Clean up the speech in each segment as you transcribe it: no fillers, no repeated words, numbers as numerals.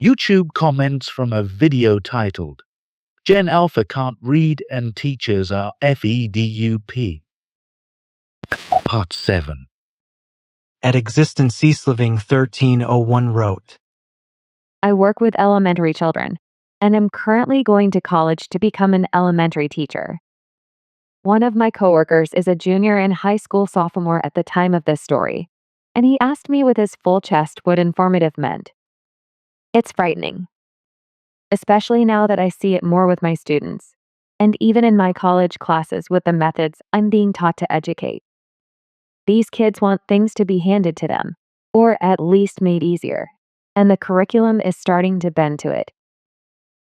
YouTube comments from a video titled, Gen Alpha Can't Read and Teachers Are FEDUP. Part 7. At Existence Living 1301 wrote, I work with elementary children, and am currently going to college to become an elementary teacher. One of my coworkers is a junior in high school sophomore at the time of this story, and he asked me with his full chest what informative meant. It's frightening, especially now that I see it more with my students, and even in my college classes with the methods I'm being taught to educate. These kids want things to be handed to them, or at least made easier, and the curriculum is starting to bend to it.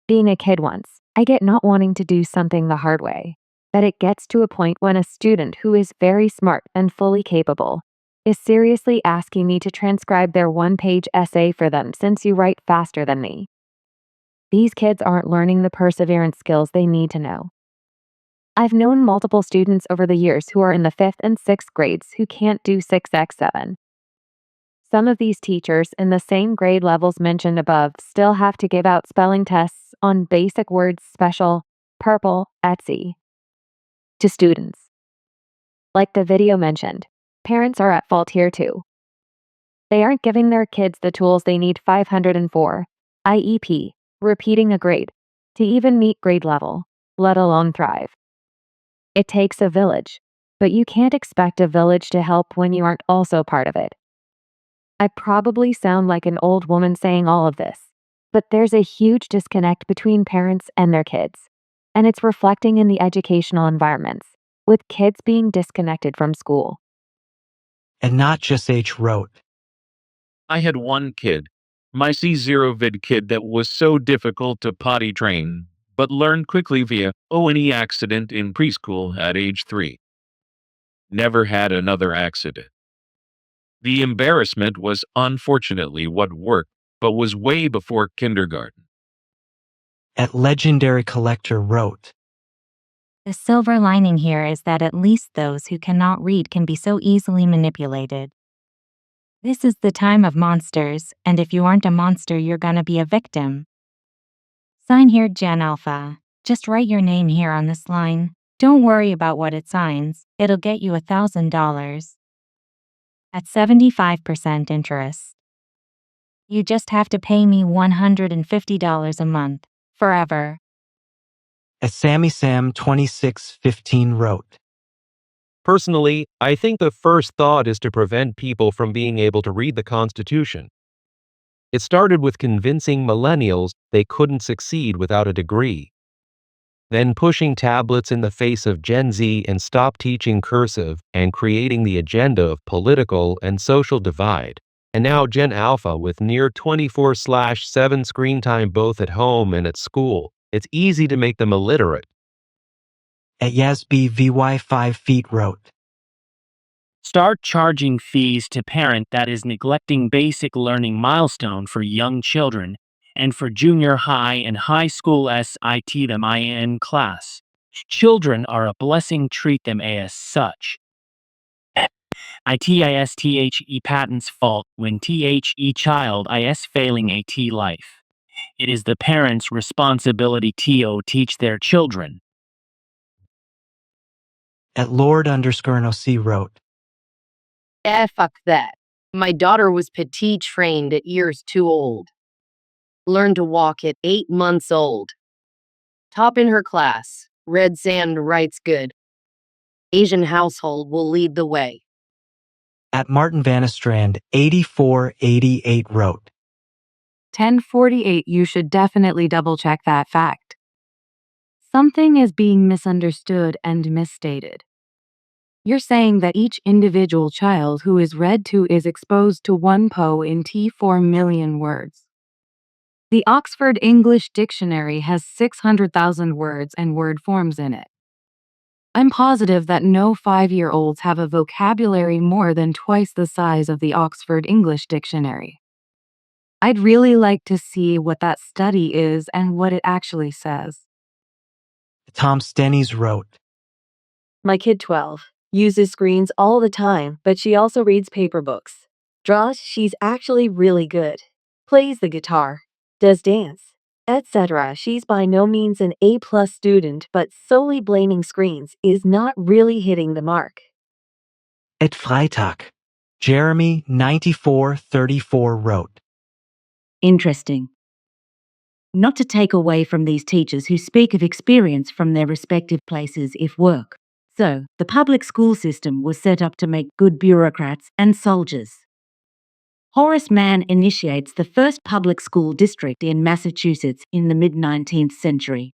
Being a kid once, I get not wanting to do something the hard way, that it gets to a point when a student who is very smart and fully capable is seriously asking me to transcribe their one-page essay for them since you write faster than me. These kids aren't learning the perseverance skills they need to know. I've known multiple students over the years who are in the 5th and 6th grades who can't do 6x7. Some of these teachers in the same grade levels mentioned above still have to give out spelling tests on basic words special, purple, etc. to students. Like the video mentioned, parents are at fault here too. They aren't giving their kids the tools they need 504, IEP, repeating a grade, to even meet grade level, let alone thrive. It takes a village, but you can't expect a village to help when you aren't also part of it. I probably sound like an old woman saying all of this, but there's a huge disconnect between parents and their kids, and it's reflecting in the educational environments, with kids being disconnected from school. and Not Just H wrote, I had one kid, my C0 vid kid, that was so difficult to potty train, but learned quickly via O&E accident in preschool at age 3. Never had another accident. The embarrassment was unfortunately what worked, but was way before kindergarten. At Legendary Collector wrote, The silver lining here is that at least those who cannot read can be so easily manipulated. This is the time of monsters, and if you aren't a monster, you're gonna be a victim. Sign here, Gen Alpha. Just write your name here on this line. Don't worry about what it signs, it'll get you $1,000. At 75% interest. You just have to pay me $150 a month, forever. At Sammy Sam 2615 wrote, Personally, I think the first thought is to prevent people from being able to read the Constitution. It started with convincing millennials they couldn't succeed without a degree. Then pushing tablets in the face of Gen Z and stop teaching cursive and creating the agenda of political and social divide. And now Gen Alpha with near 24/7 screen time both at home and at school. It's easy to make them illiterate. At Yasby VY 5 feet wrote, Start charging fees to parent that is neglecting basic learning milestone for young children and for junior high and high school SIT them in class. Children are a blessing, treat them as such. ITISTHE patents fault when THE child is failing AT life. It is the parents' responsibility to teach their children. At Lord_NOC wrote, Fuck that. My daughter was petite trained at years too old. Learned to walk at 8 months old. Top in her class. Red Sand writes good. Asian household will lead the way. At Martin Vanastrand 8488 wrote, 1048, you should definitely double check that fact. Something is being misunderstood and misstated. You're saying that each individual child who is read to is exposed to one PO in T4 million words. The Oxford English Dictionary has 600,000 words and word forms in it. I'm positive that no 5-year-olds have a vocabulary more than twice the size of the Oxford English Dictionary. I'd really like to see what that study is and what it actually says. Tom Stennies wrote, My kid 12 uses screens all the time, but she also reads paper books. Draws, she's actually really good. Plays the guitar. does dance, etc. She's by no means an A+ student, but solely blaming screens is not really hitting the mark. At Freitag, Jeremy 9434 wrote, Interesting. Not to take away from these teachers who speak of experience from their respective places if work. So, the public school system was set up to make good bureaucrats and soldiers. Horace Mann initiates the first public school district in Massachusetts in the mid-19th century.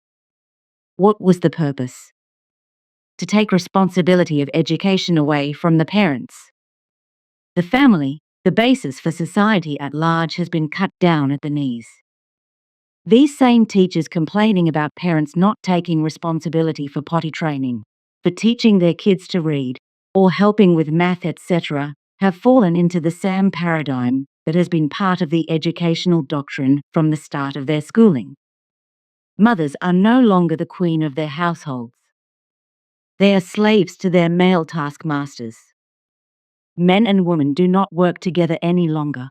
What was the purpose? To take responsibility of education away from the parents. The family, the basis for society at large, has been cut down at the knees. These same teachers complaining about parents not taking responsibility for potty training, for teaching their kids to read, or helping with math, etc., have fallen into the same paradigm that has been part of the educational doctrine from the start of their schooling. Mothers are no longer the queen of their households. They are slaves to their male taskmasters. Men and women do not work together any longer.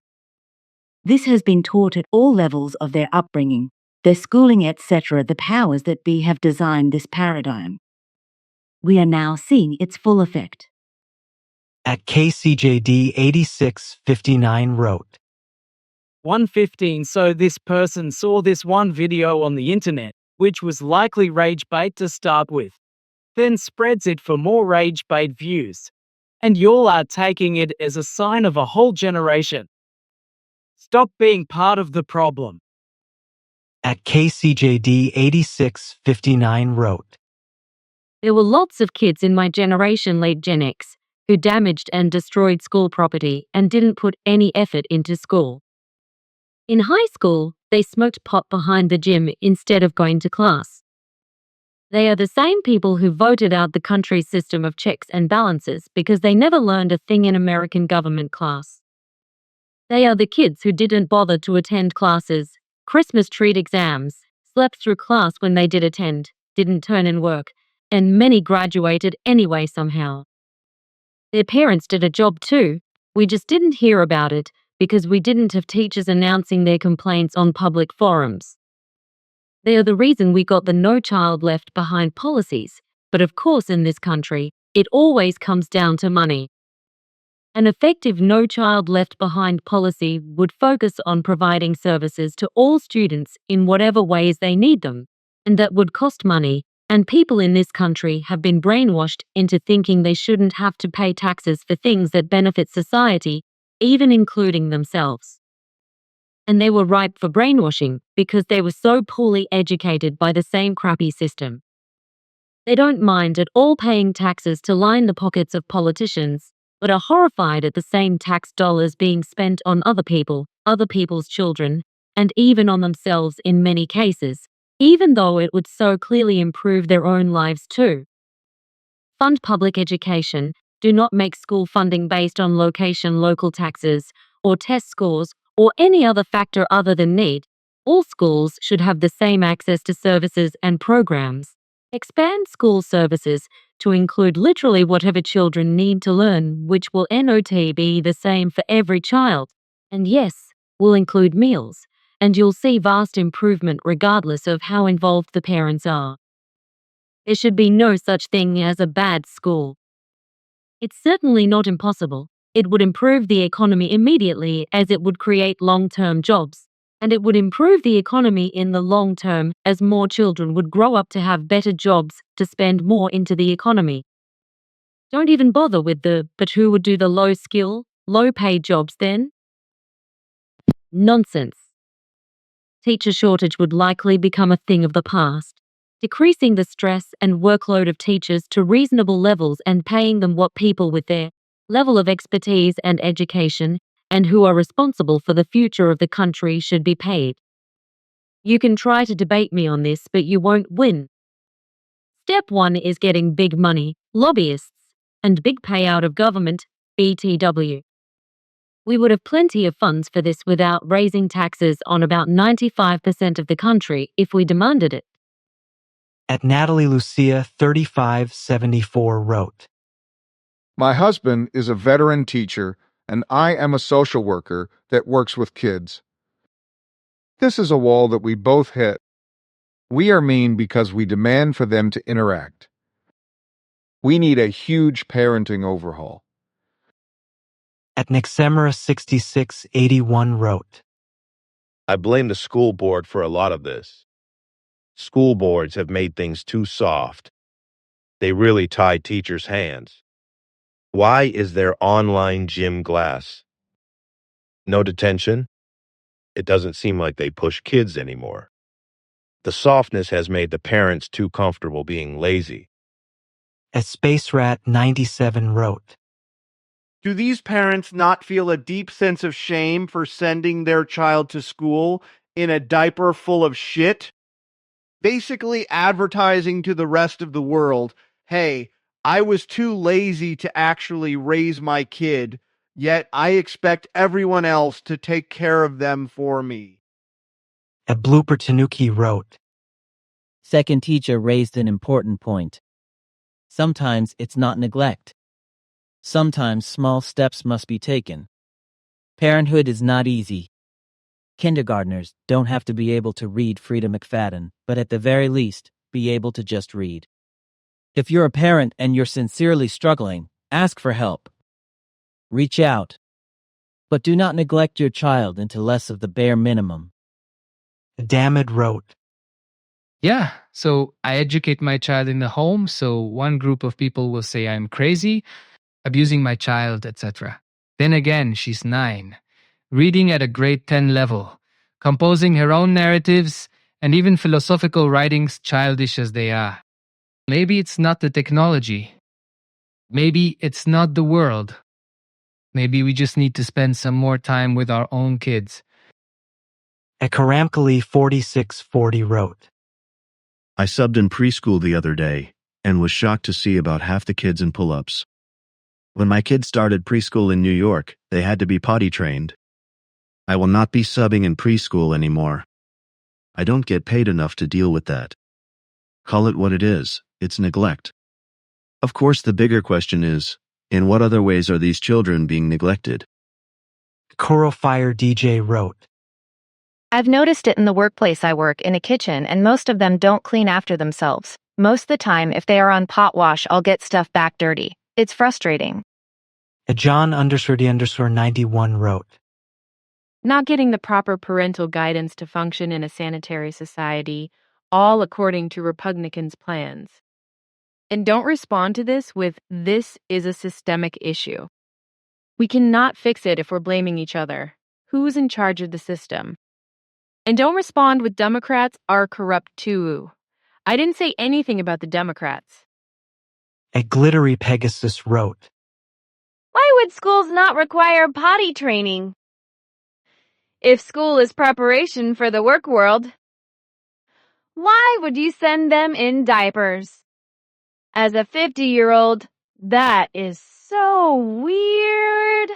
This has been taught at all levels of their upbringing, their schooling, etc. The powers that be have designed this paradigm. We are now seeing its full effect. At KCJD 8659 wrote, 115. So this person saw this one video on the internet, which was likely rage bait to start with, then spreads it for more rage bait views. And y'all are taking it as a sign of a whole generation. Stop being part of the problem. At KCJD 8659 wrote, There were lots of kids in my generation, late Gen X, who damaged and destroyed school property and didn't put any effort into school. In high school, they smoked pot behind the gym instead of going to class. They are the same people who voted out the country's system of checks and balances because they never learned a thing in American government class. They are the kids who didn't bother to attend classes, Christmas treat exams, slept through class when they did attend, didn't turn in work, and many graduated anyway somehow. Their parents did a job too, we just didn't hear about it because we didn't have teachers announcing their complaints on public forums. They are the reason we got the No Child Left Behind policies, but of course in this country, it always comes down to money. An effective No Child Left Behind policy would focus on providing services to all students in whatever ways they need them, and that would cost money, and people in this country have been brainwashed into thinking they shouldn't have to pay taxes for things that benefit society, even including themselves. And they were ripe for brainwashing because they were so poorly educated by the same crappy system. They don't mind at all paying taxes to line the pockets of politicians, but are horrified at the same tax dollars being spent on other people, other people's children, and even on themselves in many cases, even though it would so clearly improve their own lives too. Fund public education, do not make school funding based on location, local taxes, or test scores, or any other factor other than need. All schools should have the same access to services and programs. Expand school services to include literally whatever children need to learn, which will not be the same for every child. And yes, will include meals, and you'll see vast improvement regardless of how involved the parents are. There should be no such thing as a bad school. It's certainly not impossible. It would improve the economy immediately as it would create long-term jobs. And it would improve the economy in the long term as more children would grow up to have better jobs to spend more into the economy. Don't even bother with but who would do the low-skill, low-paid jobs then? Nonsense. Teacher shortage would likely become a thing of the past. Decreasing the stress and workload of teachers to reasonable levels and paying them what people with their level of expertise and education and who are responsible for the future of the country should be paid. You can try to debate me on this, but you won't win. Step 1 is getting big money, lobbyists, and big payout of government, BTW. We would have plenty of funds for this without raising taxes on about 95% of the country if we demanded it. At Natalie Lucia 3574 wrote, My husband is a veteran teacher, and I am a social worker that works with kids. This is a wall that we both hit. We are mean because we demand for them to interact. We need a huge parenting overhaul. At Nixemera 6681 wrote, I blame the school board for a lot of this. School boards have made things too soft. They really tie teachers' hands. Why is there online gym class? No detention? It doesn't seem like they push kids anymore. The softness has made the parents too comfortable being lazy. As Space Rat 97 wrote, Do these parents not feel a deep sense of shame for sending their child to school in a diaper full of shit? Basically advertising to the rest of the world, hey, I was too lazy to actually raise my kid, yet I expect everyone else to take care of them for me. at Blooper Tanuki wrote, Second teacher raised an important point. Sometimes it's not neglect. Sometimes small steps must be taken. Parenthood is not easy. Kindergartners don't have to be able to read Frida McFadden, but at the very least, be able to just read. If you're a parent and you're sincerely struggling, ask for help. Reach out. But do not neglect your child into less of the bare minimum. Damid wrote, Yeah, so I educate my child in the home, so one group of people will say I'm crazy, abusing my child, etc. Then again, she's 9, reading at a grade 10 level, composing her own narratives, and even philosophical writings, childish as they are. Maybe it's not the technology. Maybe it's not the world. Maybe we just need to spend some more time with our own kids. at Karamkali 4640 wrote, I subbed in preschool the other day and was shocked to see about half the kids in pull-ups. When my kids started preschool in New York, they had to be potty trained. I will not be subbing in preschool anymore. I don't get paid enough to deal with that. Call it what it is, it's neglect. Of course, the bigger question is, in what other ways are these children being neglected? Coral Fire DJ wrote, I've noticed it in the workplace I work in a kitchen, and most of them don't clean after themselves. Most of the time, if they are on pot wash, I'll get stuff back dirty. It's frustrating. at John_D_91 wrote, Not getting the proper parental guidance to function in a sanitary society, all according to Republicans' plans. And don't respond to this with, this is a systemic issue. We cannot fix it if we're blaming each other. Who's in charge of the system? And don't respond with Democrats are corrupt too. I didn't say anything about the Democrats. at Glittery Pegasus wrote, Why would schools not require potty training? If school is preparation for the work world, why would you send them in diapers? As a 50-year-old, that is so weird.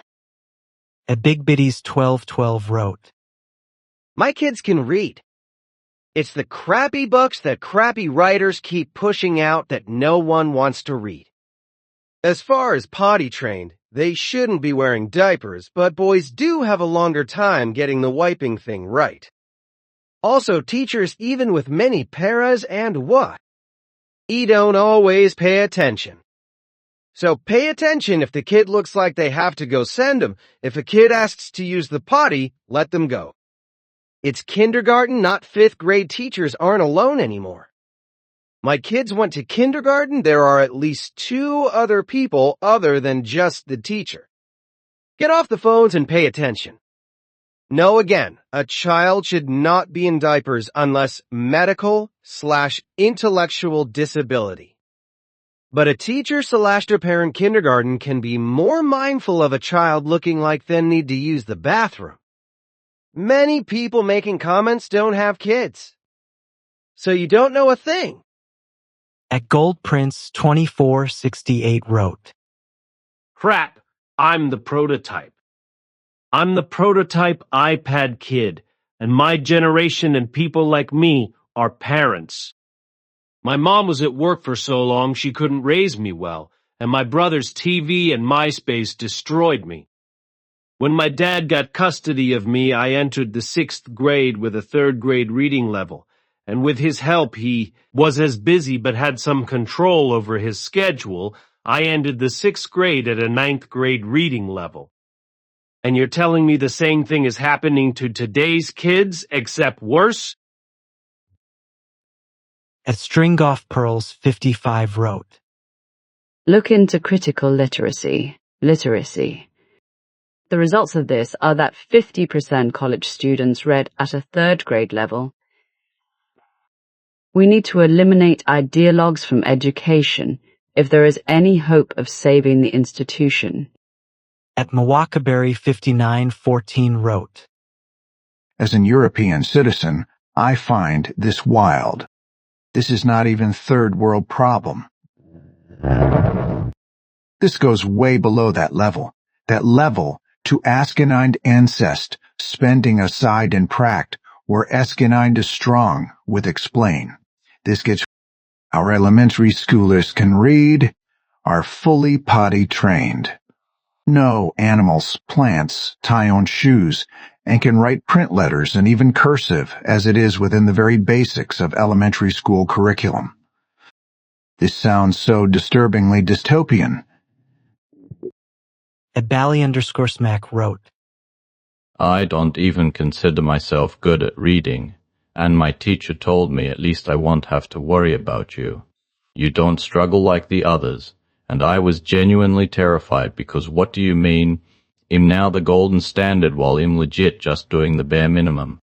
at Big Biddies 1212 wrote, My kids can read. It's the crappy books that crappy writers keep pushing out that no one wants to read. As far as potty trained, they shouldn't be wearing diapers, but boys do have a longer time getting the wiping thing right. Also, teachers, even with many paras and what? Don't always pay attention. So pay attention if the kid looks like they have to go, send them. If a kid asks to use the potty, let them go. It's kindergarten, not 5th grade. Teachers aren't alone anymore. My kids went to kindergarten. There are at least 2 other people other than just the teacher. Get off the phones and pay attention. No, again, a child should not be in diapers unless medical/intellectual disability. But a teacher/parent kindergarten can be more mindful of a child looking like them need to use the bathroom. Many people making comments don't have kids. So you don't know a thing. at Gold Prince 2468 wrote, Crap, I'm the prototype. I'm the prototype iPad kid, and my generation and people like me are parents. My mom was at work for so long she couldn't raise me well, and my brother's TV and MySpace destroyed me. When my dad got custody of me, I entered the 6th grade with a 3rd grade reading level, and with his help he was as busy but had some control over his schedule. I ended the 6th grade at a 9th grade reading level. And you're telling me the same thing is happening to today's kids, except worse? At Stringoff Pearls 55 wrote, Look into critical literacy. The results of this are that 50% college students read at a 3rd grade level. We need to eliminate ideologues from education if there is any hope of saving the institution. At Mawakaberry 5914 wrote, As an European citizen, I find this wild. This is not even third world problem. This goes way below that level to asinine incest, spending aside in pract, where asinine is strong with explain. This gets our elementary schoolers can read, are fully potty trained. Know animals, plants, tie on shoes, and can write print letters and even cursive as it is within the very basics of elementary school curriculum. This sounds so disturbingly dystopian. At Bally_Smack wrote, I don't even consider myself good at reading, and my teacher told me at least I won't have to worry about you. You don't struggle like the others, and I was genuinely terrified because what do you mean? I'm now the golden standard while I'm legit just doing the bare minimum.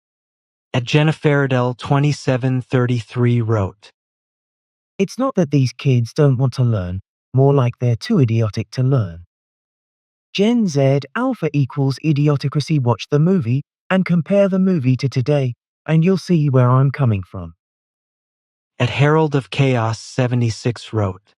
At Jenniferadel 2733 wrote, It's not that these kids don't want to learn, more like they're too idiotic to learn. Gen Z Alpha equals idiocracy. Watch the movie and compare the movie to today, and you'll see where I'm coming from. At Herald of Chaos 76 wrote,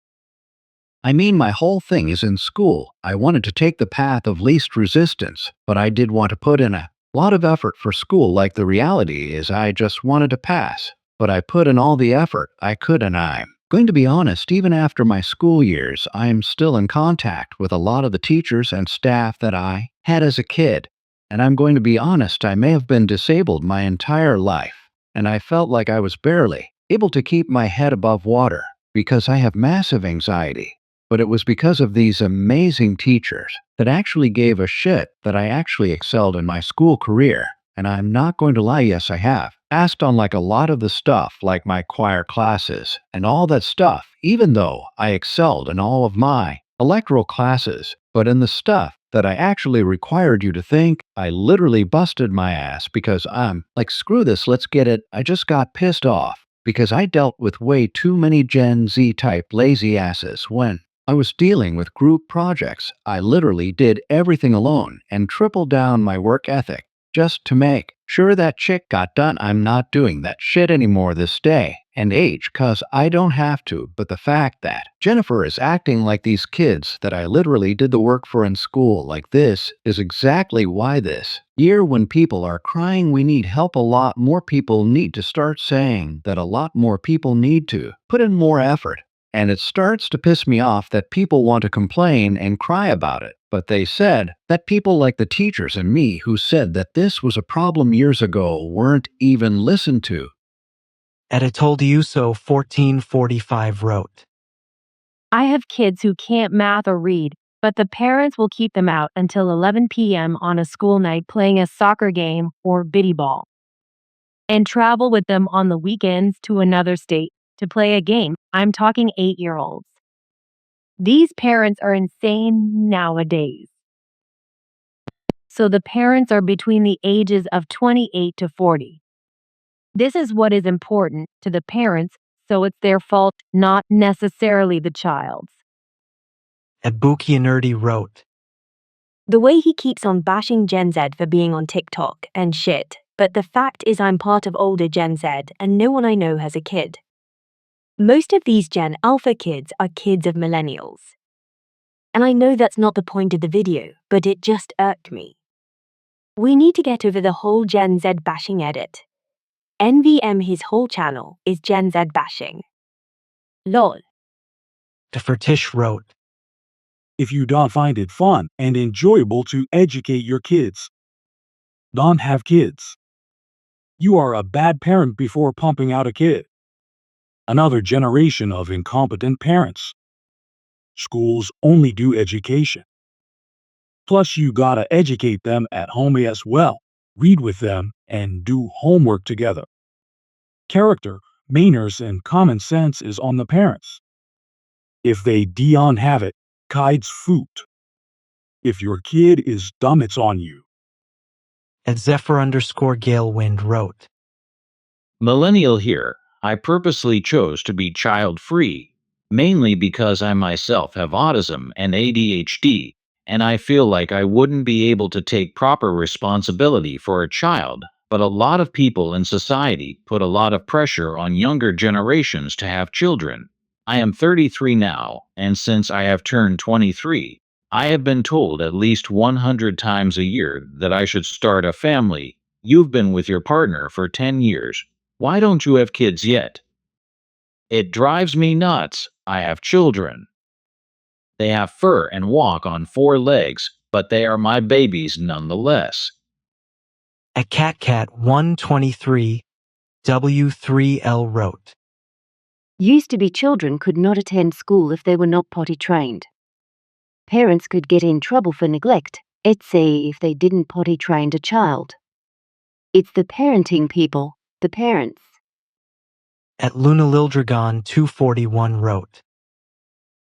I mean, my whole thing is in school. I wanted to take the path of least resistance, but I did want to put in a lot of effort for school. Like the reality is I just wanted to pass, but I put in all the effort I could, and I'm going to be honest, even after my school years, I am still in contact with a lot of the teachers and staff that I had as a kid. And I'm going to be honest, I may have been disabled my entire life, and I felt like I was barely able to keep my head above water because I have massive anxiety. But it was because of these amazing teachers that actually gave a shit that I actually excelled in my school career. And I'm not going to lie, yes, I have passed on like a lot of the stuff, like my choir classes and all that stuff, even though I excelled in all of my electoral classes. But in the stuff that I actually required you to think, I literally busted my ass because I'm like, screw this, let's get it. I just got pissed off because I dealt with way too many Gen Z type lazy asses when I was dealing with group projects. I literally did everything alone and tripled down my work ethic just to make sure that shit got done. I'm not doing that shit anymore this day and age cause I don't have to, but the fact that Jennifer is acting like these kids that I literally did the work for in school like this is exactly why this year when people are crying we need help, a lot more people need to start saying that a lot more people need to put in more effort. And it starts to piss me off that people want to complain and cry about it. But they said that people like the teachers and me who said that this was a problem years ago weren't even listened to. At Atoldiuso 1445 wrote, I have kids who can't math or read, but the parents will keep them out until 11 p.m. on a school night playing a soccer game or biddy ball, and travel with them on the weekends to another state to play a game. I'm talking 8-year-olds. These parents are insane nowadays. So the parents are between the ages of 28 to 40. This is what is important to the parents, so it's their fault, not necessarily the child's. At Bukianerdy wrote, The way he keeps on bashing Gen Z for being on TikTok and shit, but the fact is I'm part of older Gen Z and no one I know has a kid. Most of these Gen Alpha kids are kids of millennials. And I know that's not the point of the video, but it just irked me. We need to get over the whole Gen Z bashing edit. NVM his whole channel is Gen Z bashing. LOL. Defertish wrote, if you don't find it fun and enjoyable to educate your kids, don't have kids. You are a bad parent before pumping out a kid. Another generation of incompetent parents. Schools only do education. Plus, you gotta educate them at home as well. Read with them and do homework together. Character, manners, and common sense is on the parents. If they don't have it, kids foot. If your kid is dumb, it's on you. At Zephyr_Galewind wrote, Millennial here. I purposely chose to be child-free, mainly because I myself have autism and ADHD, and I feel like I wouldn't be able to take proper responsibility for a child, but a lot of people in society put a lot of pressure on younger generations to have children. I am 33 now, and since I have turned 23, I have been told at least 100 times a year that I should start a family. You've been with your partner for 10 years. Why don't you have kids yet? It drives me nuts. I have children. They have fur and walk on 4 legs, but they are my babies nonetheless. At CatCat123, W3L wrote, Used to be children could not attend school if they were not potty trained. Parents could get in trouble for neglect, etc. if they didn't potty train a child. It's the parenting people, the parents. At LunaLildragon241 wrote,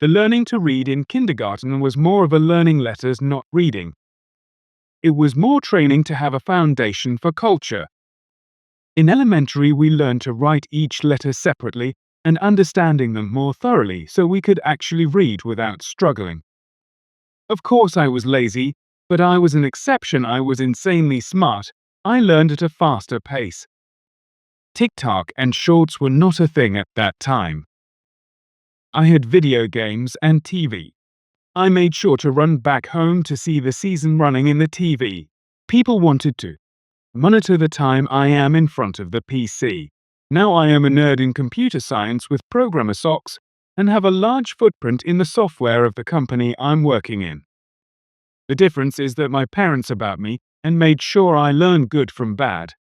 The learning to read in kindergarten was more of a learning letters, not reading. It was more training to have a foundation for culture. In elementary, we learned to write each letter separately and understanding them more thoroughly so we could actually read without struggling. Of course, I was lazy, but I was an exception. I was insanely smart. I learned at a faster pace. TikTok and shorts were not a thing at that time. I had video games and TV. I made sure to run back home to see the season running in the TV. People wanted to monitor the time I am in front of the PC. Now I am a nerd in computer science with programmer socks and have a large footprint in the software of the company I'm working in. The difference is that my parents about me and made sure I learned good from bad.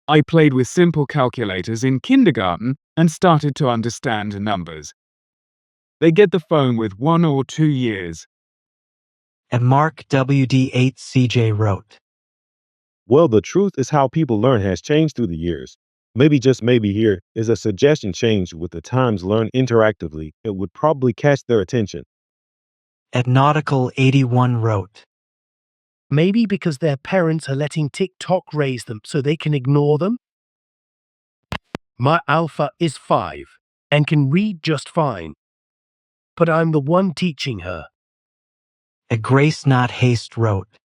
I played with simple calculators in kindergarten and started to understand numbers. They get the phone with 1 or 2 years. And Mark WD8CJ wrote, Well, the truth is how people learn has changed through the years. Maybe just maybe here is a suggestion change with the times learned interactively. It would probably catch their attention. At Nautical81 wrote, Maybe because their parents are letting TikTok raise them so they can ignore them? My alpha is 5 and can read just fine. But I'm the one teaching her. At Grace Not Haste wrote,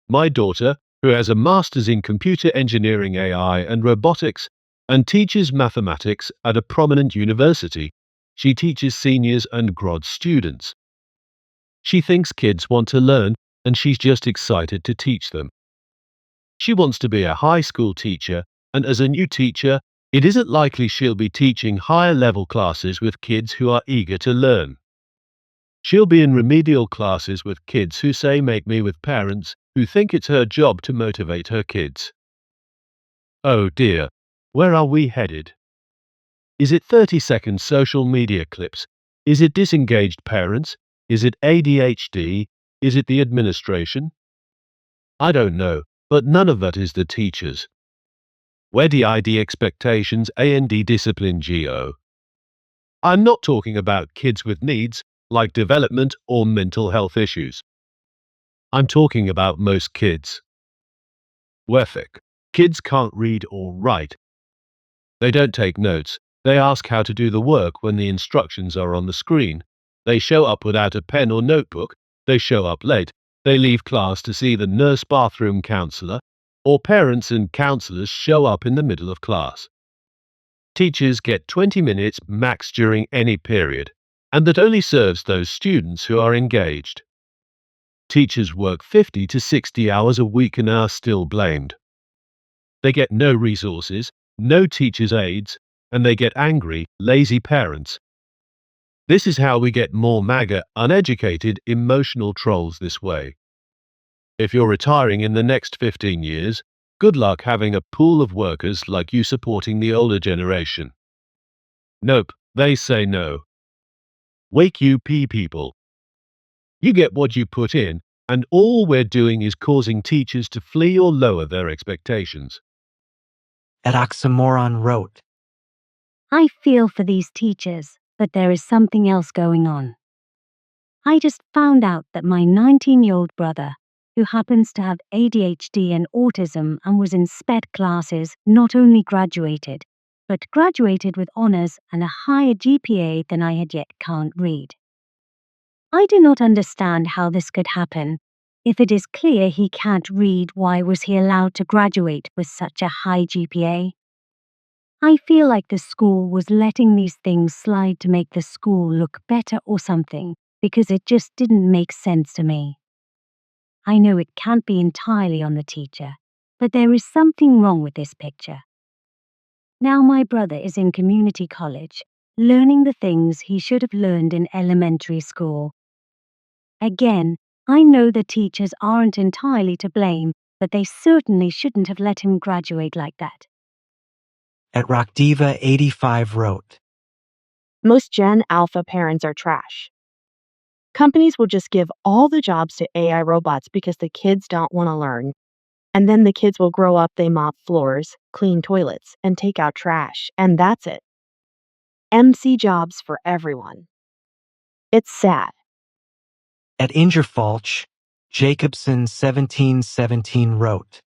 My daughter, who has a master's in computer engineering, AI, and robotics, and teaches mathematics at a prominent university. She teaches seniors and grad students. She thinks kids want to learn, and she's just excited to teach them. She wants to be a high school teacher, and as a new teacher, it isn't likely she'll be teaching higher level classes with kids who are eager to learn. She'll be in remedial classes with kids who say make me with parents who think it's her job to motivate her kids. Oh dear, where are we headed? Is it 30-second social media clips? Is it disengaged parents? Is it ADHD? Is it the administration? I don't know, but none of that is the teachers. Where DID expectations and discipline GO? I'm not talking about kids with needs, like development or mental health issues. I'm talking about most kids. WEFIC. Kids can't read or write. They don't take notes. They ask how to do the work when the instructions are on the screen. They show up without a pen or notebook. They show up late. They leave class to see the nurse bathroom counselor, or parents and counselors show up in the middle of class. Teachers get 20 minutes max during any period, and that only serves those students who are engaged. Teachers work 50 to 60 hours a week and are still blamed. They get no resources, no teachers' aides, and they get angry, lazy parents. This is how we get more MAGA, uneducated, emotional trolls this way. If you're retiring in the next 15 years, good luck having a pool of workers like you supporting the older generation. Nope, they say no. Wake UP people. You get what you put in, and all we're doing is causing teachers to flee or lower their expectations. Ed Oxymoron wrote, I feel for these teachers, but there is something else going on. I just found out that my 19-year-old brother, who happens to have ADHD and autism and was in SPED classes, not only graduated, but graduated with honors and a higher GPA than I had yet can't read. I do not understand how this could happen. If it is clear he can't read, why was he allowed to graduate with such a high GPA? I feel like the school was letting these things slide to make the school look better or something, because it just didn't make sense to me. I know it can't be entirely on the teacher, but there is something wrong with this picture. Now my brother is in community college, learning the things he should have learned in elementary school. Again, I know the teachers aren't entirely to blame, but they certainly shouldn't have let him graduate like that. At Rockdiva85 wrote, Most Gen Alpha parents are trash. Companies will just give all the jobs to AI robots because the kids don't want to learn. And then the kids will grow up, they mop floors, clean toilets, and take out trash, and that's it. MC jobs for everyone. It's sad. At Ingerfalch, Jacobson1717 wrote,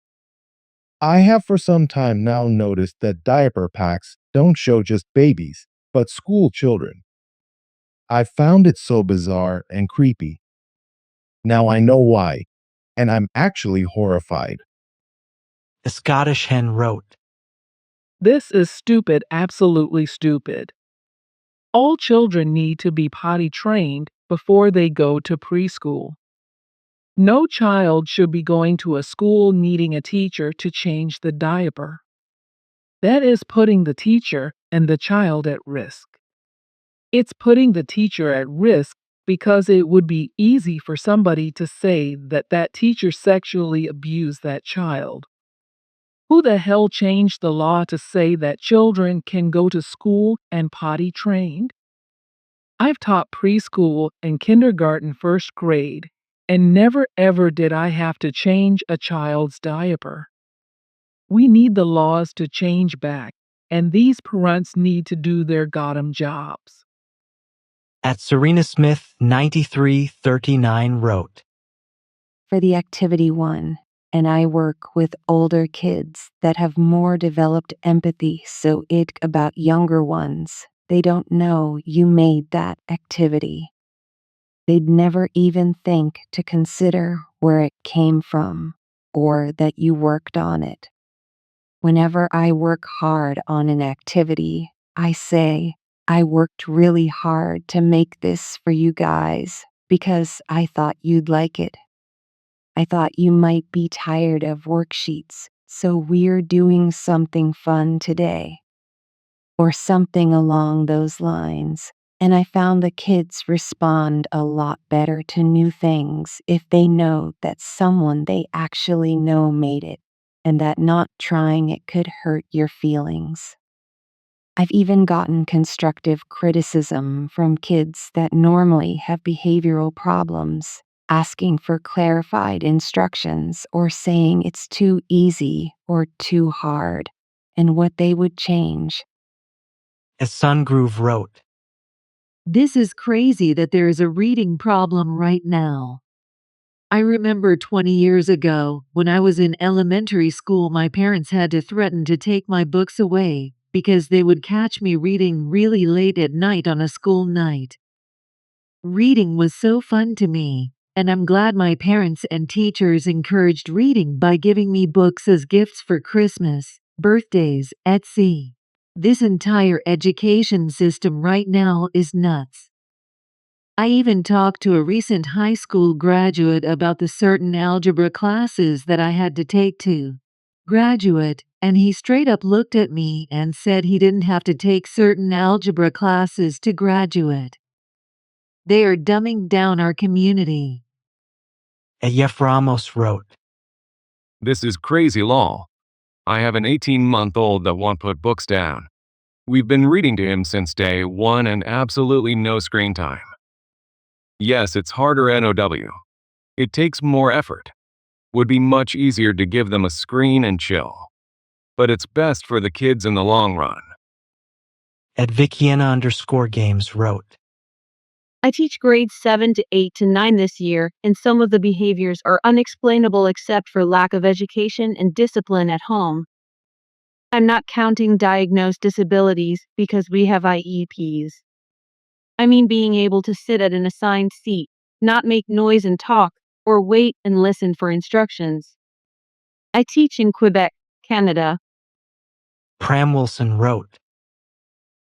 I have for some time now noticed that diaper packs don't show just babies, but school children. I found it so bizarre and creepy. Now I know why, and I'm actually horrified. The Scottish Hen wrote, This is stupid, absolutely stupid. All children need to be potty trained before they go to preschool. No child should be going to a school needing a teacher to change the diaper. That is putting the teacher and the child at risk. It's putting the teacher at risk because it would be easy for somebody to say that that teacher sexually abused that child. Who the hell changed the law to say that children can go to school and potty trained? I've taught preschool and kindergarten first grade, and never ever did I have to change a child's diaper. We need the laws to change back, and these parents need to do their goddamn jobs. At Serena Smith 9339 wrote, For the activity 1, and I work with older kids that have more developed empathy, so it about younger ones. They don't know you made that activity. They'd never even think to consider where it came from or that you worked on it. Whenever I work hard on an activity, I say, I worked really hard to make this for you guys because I thought you'd like it. I thought you might be tired of worksheets, so we're doing something fun today. Or something along those lines. And I found the kids respond a lot better to new things if they know that someone they actually know made it, and that not trying it could hurt your feelings. I've even gotten constructive criticism from kids that normally have behavioral problems, asking for clarified instructions or saying it's too easy or too hard, and what they would change. As Sungroove wrote, This is crazy that there is a reading problem right now. I remember 20 years ago, when I was in elementary school, my parents had to threaten to take my books away because they would catch me reading really late at night on a school night. Reading was so fun to me, and I'm glad my parents and teachers encouraged reading by giving me books as gifts for Christmas, birthdays, etc. This entire education system right now is nuts. I even talked to a recent high school graduate about the certain algebra classes that I had to take to graduate, and he straight up looked at me and said he didn't have to take certain algebra classes to graduate. They are dumbing down our community. Yef Ramos wrote, This is crazy law. I have an 18-month-old that won't put books down. We've been reading to him since day one and absolutely no screen time. Yes, it's harder NOW. It takes more effort. Would be much easier to give them a screen and chill. But it's best for the kids in the long run. @Vickiana_games wrote, I teach grades 7 to 8 to 9 this year, and some of the behaviors are unexplainable except for lack of education and discipline at home. I'm not counting diagnosed disabilities because we have IEPs. I mean being able to sit at an assigned seat, not make noise and talk, or wait and listen for instructions. I teach in Quebec, Canada. Pram Wilson wrote,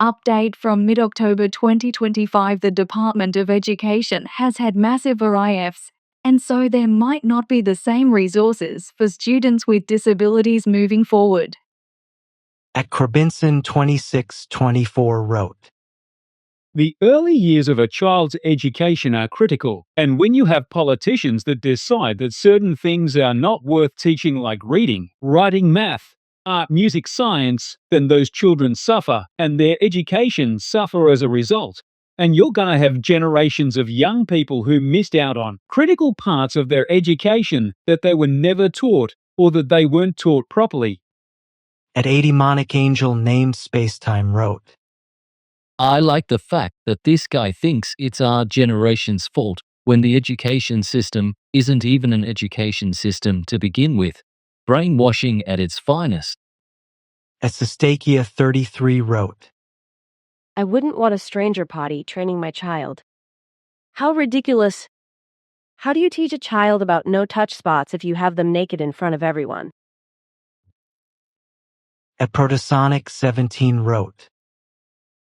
Update from mid-October 2025. The Department of Education has had massive RIFs, and so there might not be the same resources for students with disabilities moving forward. @Krabinson2624 wrote, The early years of a child's education are critical, and when you have politicians that decide that certain things are not worth teaching, like reading, writing, math, art, music, science, then those children suffer, and their education suffer as a result. And you're going to have generations of young people who missed out on critical parts of their education that they were never taught or that they weren't taught properly. @80monic Angel named Spacetime wrote, I like the fact that this guy thinks it's our generation's fault when the education system isn't even an education system to begin with. Brainwashing at its finest. @Sestakia33 wrote, I wouldn't want a stranger potty training my child. How ridiculous. How do you teach a child about no touch spots if you have them naked in front of everyone? @Protosonic17 wrote,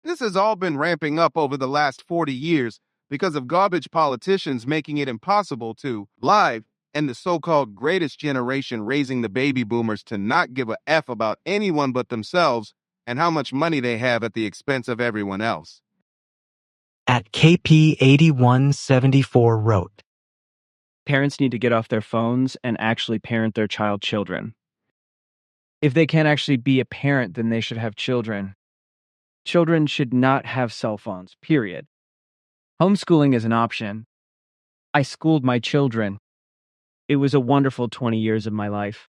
This has all been ramping up over the last 40 years because of garbage politicians making it impossible to live and the so-called greatest generation raising the baby boomers to not give a F about anyone but themselves and how much money they have at the expense of everyone else. @KP8174 wrote, Parents need to get off their phones and actually parent their children. If they can't actually be a parent, then they should have children. Children should not have cell phones, period. Homeschooling is an option. I schooled my children. It was a wonderful 20 years of my life.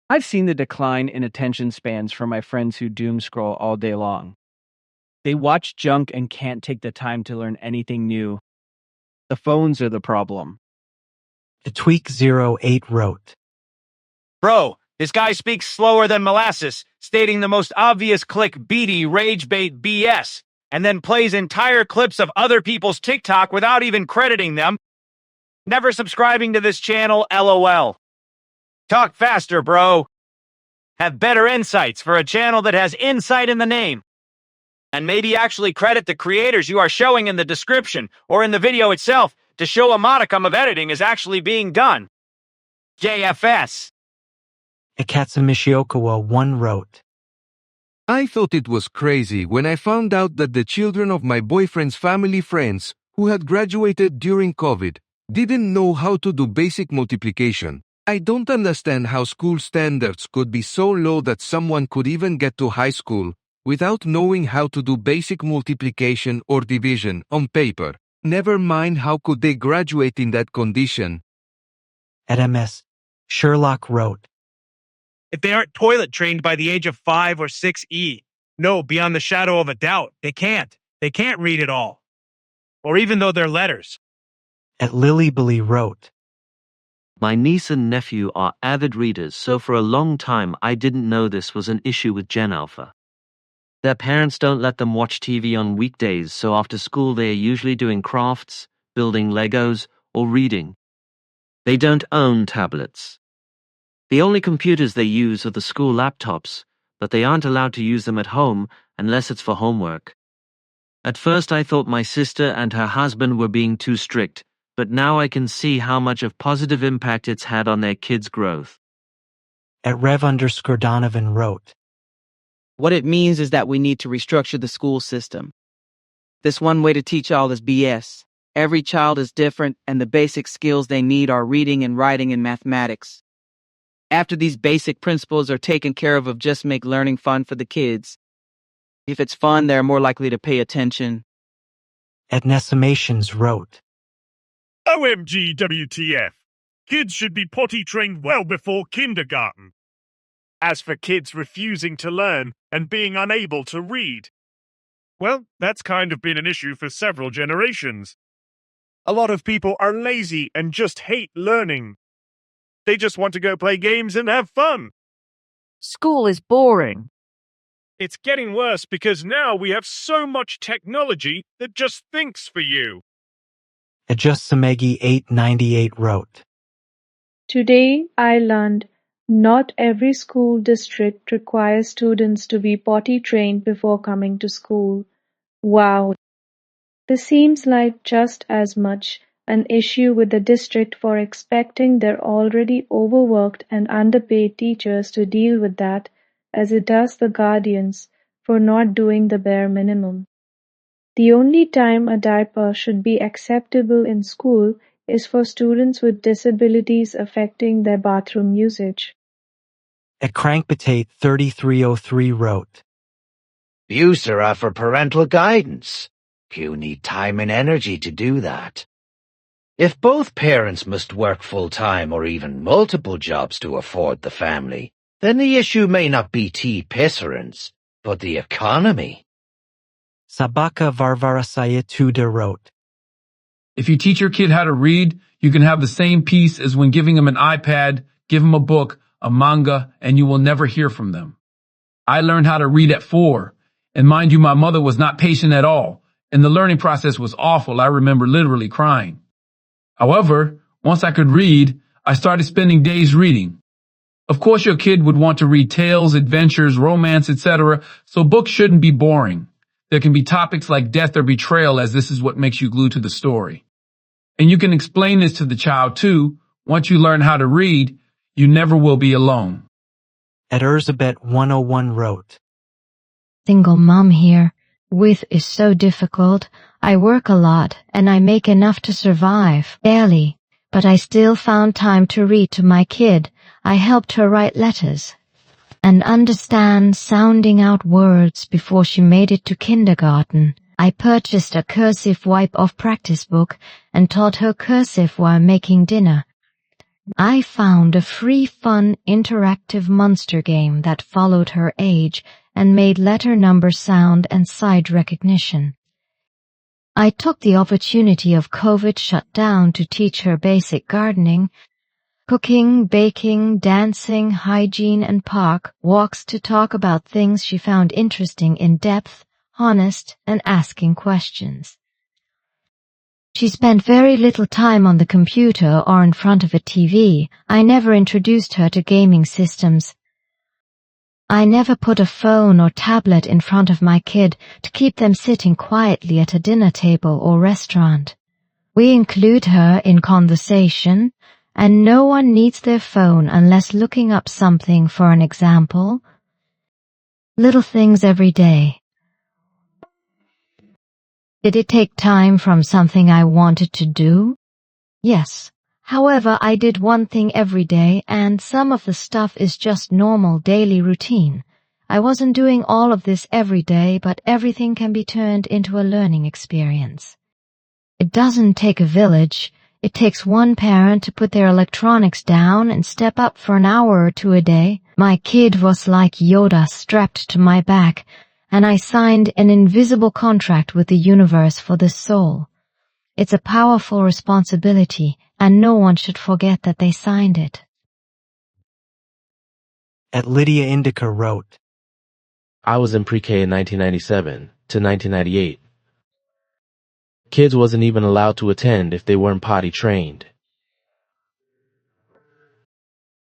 I've seen the decline in attention spans from my friends who doom scroll all day long. They watch junk and can't take the time to learn anything new. The phones are the problem. @Tweak08 wrote, Bro, this guy speaks slower than molasses, stating the most obvious clickbaity rage bait BS, and then plays entire clips of other people's TikTok without even crediting them. Never subscribing to this channel, LOL. Talk faster, bro. Have better insights for a channel that has insight in the name. And maybe actually credit the creators you are showing in the description or in the video itself to show a modicum of editing is actually being done. JFS. @Katsumishiokawa1 wrote, I thought it was crazy when I found out that the children of my boyfriend's family friends who had graduated during COVID didn't know how to do basic multiplication. I don't understand how school standards could be so low that someone could even get to high school without knowing how to do basic multiplication or division on paper. Never mind how could they graduate in that condition. @MS Sherlock wrote, If they aren't toilet trained by the age of 5 or 6E, no, beyond the shadow of a doubt, they can't. They can't read it all. Or even though they're letters. @Lilybilly wrote, My niece and nephew are avid readers, so for a long time I didn't know this was an issue with Gen Alpha. Their parents don't let them watch TV on weekdays, so after school they are usually doing crafts, building Legos, or reading. They don't own tablets. The only computers they use are the school laptops, but they aren't allowed to use them at home unless it's for homework. At first I thought my sister and her husband were being too strict, but now I can see how much of positive impact it's had on their kids' growth. @Rev_Donovan wrote, What it means is that we need to restructure the school system. This one way to teach all this BS. Every child is different, and the basic skills they need are reading and writing and mathematics. After these basic principles are taken care of just make learning fun for the kids. If it's fun, they're more likely to pay attention. Etnessimations wrote, OMG WTF. Kids should be potty trained well before kindergarten. As for kids refusing to learn and being unable to read, well, that's kind of been an issue for several generations. A lot of people are lazy and just hate learning. They just want to go play games and have fun. School is boring. It's getting worse because now we have so much technology that just thinks for you. Ajusamegi 898 wrote, Today I learned not every school district requires students to be potty trained before coming to school. Wow. This seems like just as much an issue with the district for expecting their already overworked and underpaid teachers to deal with that as it does the guardians for not doing the bare minimum. The only time a diaper should be acceptable in school is for students with disabilities affecting their bathroom usage. At Crankpotate 3303 wrote, Views are for parental guidance. You need time and energy to do that. If both parents must work full-time or even multiple jobs to afford the family, then the issue may not be tea-pisserins, but the economy. Sabaka Varvarasaya Tuda wrote, If you teach your kid how to read, you can have the same peace as when giving them an iPad, give them a book, a manga, and you will never hear from them. I learned how to read at 4, and mind you, my mother was not patient at all, and the learning process was awful. I remember literally crying. However, once I could read, I started spending days reading. Of course, your kid would want to read tales, adventures, romance, etc., so books shouldn't be boring. There can be topics like death or betrayal, as this is what makes you glued to the story. And you can explain this to the child too. Once you learn how to read, you never will be alone. At Erzabet 101 wrote, Single mom here. With is so difficult. I work a lot and I make enough to survive, barely, but I still found time to read to my kid. I helped her write letters and understand sounding out words before she made it to kindergarten. I purchased a cursive wipe-off practice book and taught her cursive while making dinner. I found a free, fun, interactive monster game that followed her age and made letter number sound and side recognition. I took the opportunity of COVID shutdown to teach her basic gardening, cooking, baking, dancing, hygiene, and park walks to talk about things she found interesting in depth, honest, and asking questions. She spent very little time on the computer or in front of a TV. I never introduced her to gaming systems. I never put a phone or tablet in front of my kid to keep them sitting quietly at a dinner table or restaurant. We include her in conversation, and no one needs their phone unless looking up something for an example. Little things every day. Did it take time from something I wanted to do? Yes. However, I did one thing every day, and some of the stuff is just normal daily routine. I wasn't doing all of this every day, but everything can be turned into a learning experience. It doesn't take a village. It takes one parent to put their electronics down and step up for an hour or two a day. My kid was like Yoda strapped to my back, and I signed an invisible contract with the universe for this soul. It's a powerful responsibility, and no one should forget that they signed it. At Lydia Indica wrote, I was in pre-K in 1997 to 1998. Kids wasn't even allowed to attend if they weren't potty trained.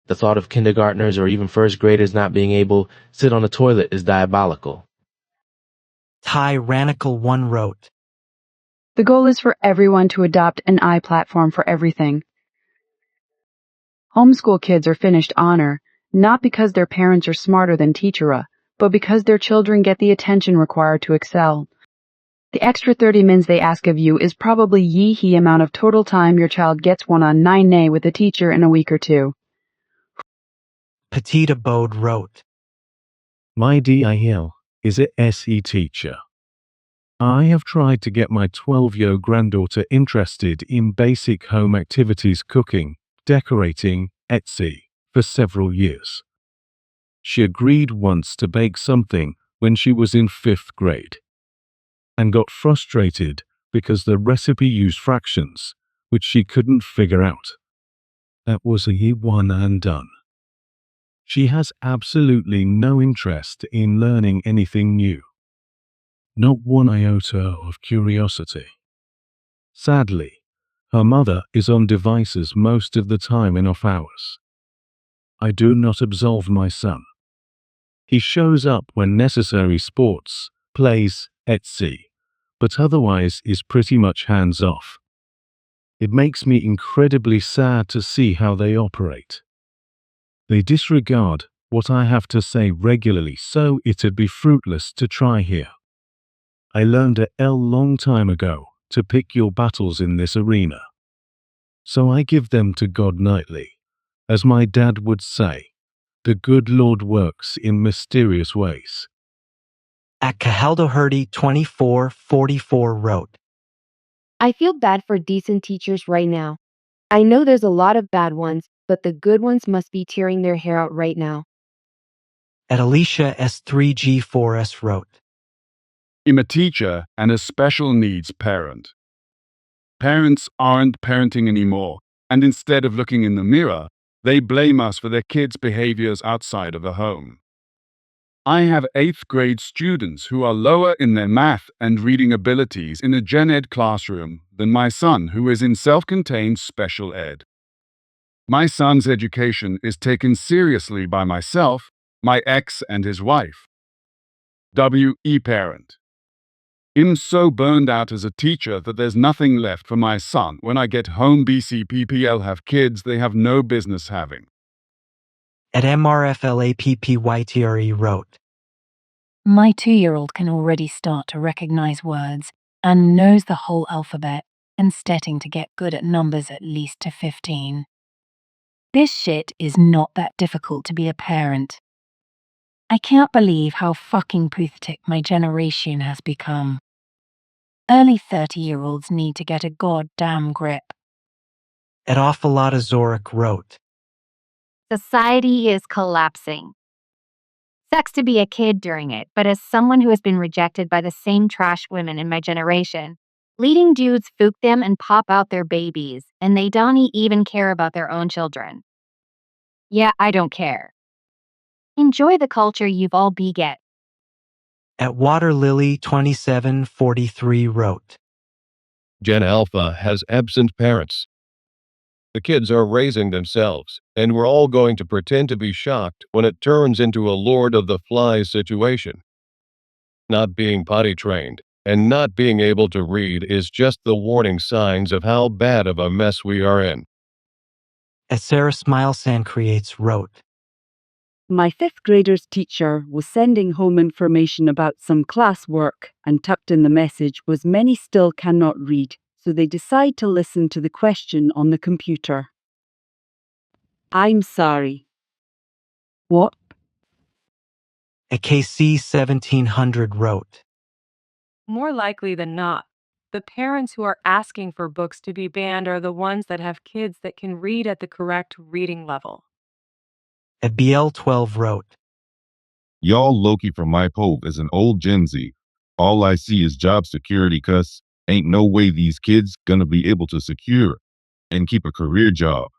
The thought of kindergartners or even first graders not being able to sit on a toilet is diabolical. Tyrannical 1 wrote, The goal is for everyone to adopt an I-platform for everything. Homeschool kids are finished honor, not because their parents are smarter than teachera, but because their children get the attention required to excel. The extra 30 mins they ask of you is probably yee-hee amount of total time your child gets one-on 9A with a teacher in a week or two. Petite Abode wrote, My DIL is a SE teacher. I have tried to get my 12-year granddaughter interested in basic home activities, cooking, decorating, etc. for several years. She agreed once to bake something when she was in 5th grade and got frustrated because the recipe used fractions, which she couldn't figure out. That was a year one and done. She has absolutely no interest in learning anything new. Not one iota of curiosity. Sadly, her mother is on devices most of the time in off hours. I do not absolve my son. He shows up when necessary, sports, plays, etc., but otherwise is pretty much hands off. It makes me incredibly sad to see how they operate. They disregard what I have to say regularly, so it'd be fruitless to try here. I learned a long time ago to pick your battles in this arena. So I give them to God nightly. As my dad would say, the good Lord works in mysterious ways. At Cahaldoherty 2444 wrote, I feel bad for decent teachers right now. I know there's a lot of bad ones, but the good ones must be tearing their hair out right now. At Alicia S3G4S wrote, I'm a teacher and a special needs parent. Parents aren't parenting anymore, and instead of looking in the mirror, they blame us for their kids' behaviors outside of the home. I have 8th grade students who are lower in their math and reading abilities in a gen ed classroom than my son, who is in self-contained special ed. My son's education is taken seriously by myself, my ex, and his wife. W.E. parent. I'm so burned out as a teacher that there's nothing left for my son when I get home. BCPPL have kids they have no business having. At MRFLAPPYTRE wrote, My 2-year-old can already start to recognize words and knows the whole alphabet and starting to get good at numbers at least to 15. This shit is not that difficult to be a parent. I can't believe how fucking pathetic my generation has become. Early 30-year-olds need to get a goddamn grip. At Awfulata Zorik wrote, Society is collapsing. Sucks to be a kid during it, but as someone who has been rejected by the same trash women in my generation, leading dudes fook them and pop out their babies, and they don't even care about their own children. Yeah, I don't care. Enjoy the culture you've all beget. At Water Lily 2743 wrote, Gen Alpha has absent parents. The kids are raising themselves, and we're all going to pretend to be shocked when it turns into a Lord of the Flies situation. Not being potty trained and not being able to read is just the warning signs of how bad of a mess we are in. At Sarah Smilesan Creates wrote, My 5th grader's teacher was sending home information about some classwork, and tucked in the message was many still cannot read, so they decide to listen to the question on the computer. I'm sorry. What? At KC 1700 wrote, More likely than not, the parents who are asking for books to be banned are the ones that have kids that can read at the correct reading level. At BL12 wrote, Y'all Loki from my Pope is an old Gen Z. All I see is job security, cuss. Ain't no way these kids gonna be able to secure and keep a career job.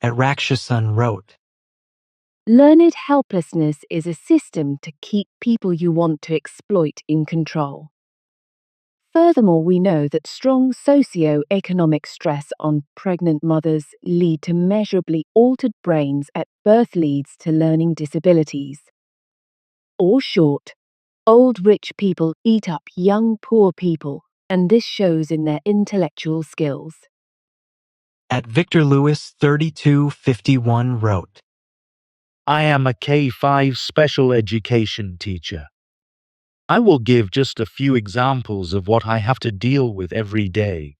At Rakshasun wrote, Learned helplessness is a system to keep people you want to exploit in control. Furthermore, we know that strong socio-economic stress on pregnant mothers lead to measurably altered brains at birth leads to learning disabilities. Or short, old rich people eat up young poor people, and this shows in their intellectual skills. At Victor Lewis 3251 wrote, I am a K-5 special education teacher. I will give just a few examples of what I have to deal with every day.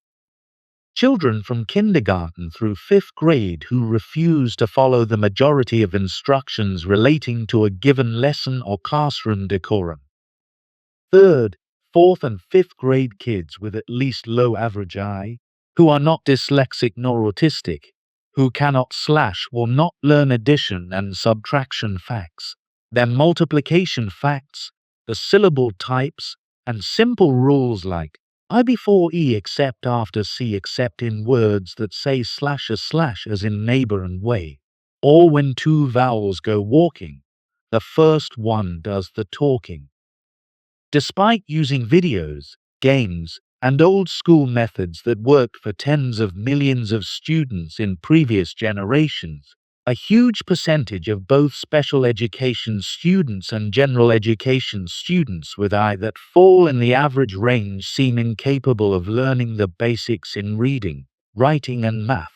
Children from kindergarten through 5th grade who refuse to follow the majority of instructions relating to a given lesson or classroom decorum. 3rd, 4th and 5th grade kids with at least low average I, who are not dyslexic nor autistic, who cannot / will not learn addition and subtraction facts, then multiplication facts, the syllable types, and simple rules like I before E except after C except in words that say / as in neighbor and way, or when two vowels go walking, the first one does the talking. Despite using videos, games, and old-school methods that worked for tens of millions of students in previous generations, a huge percentage of both special education students and general education students with I that fall in the average range seem incapable of learning the basics in reading, writing, and math.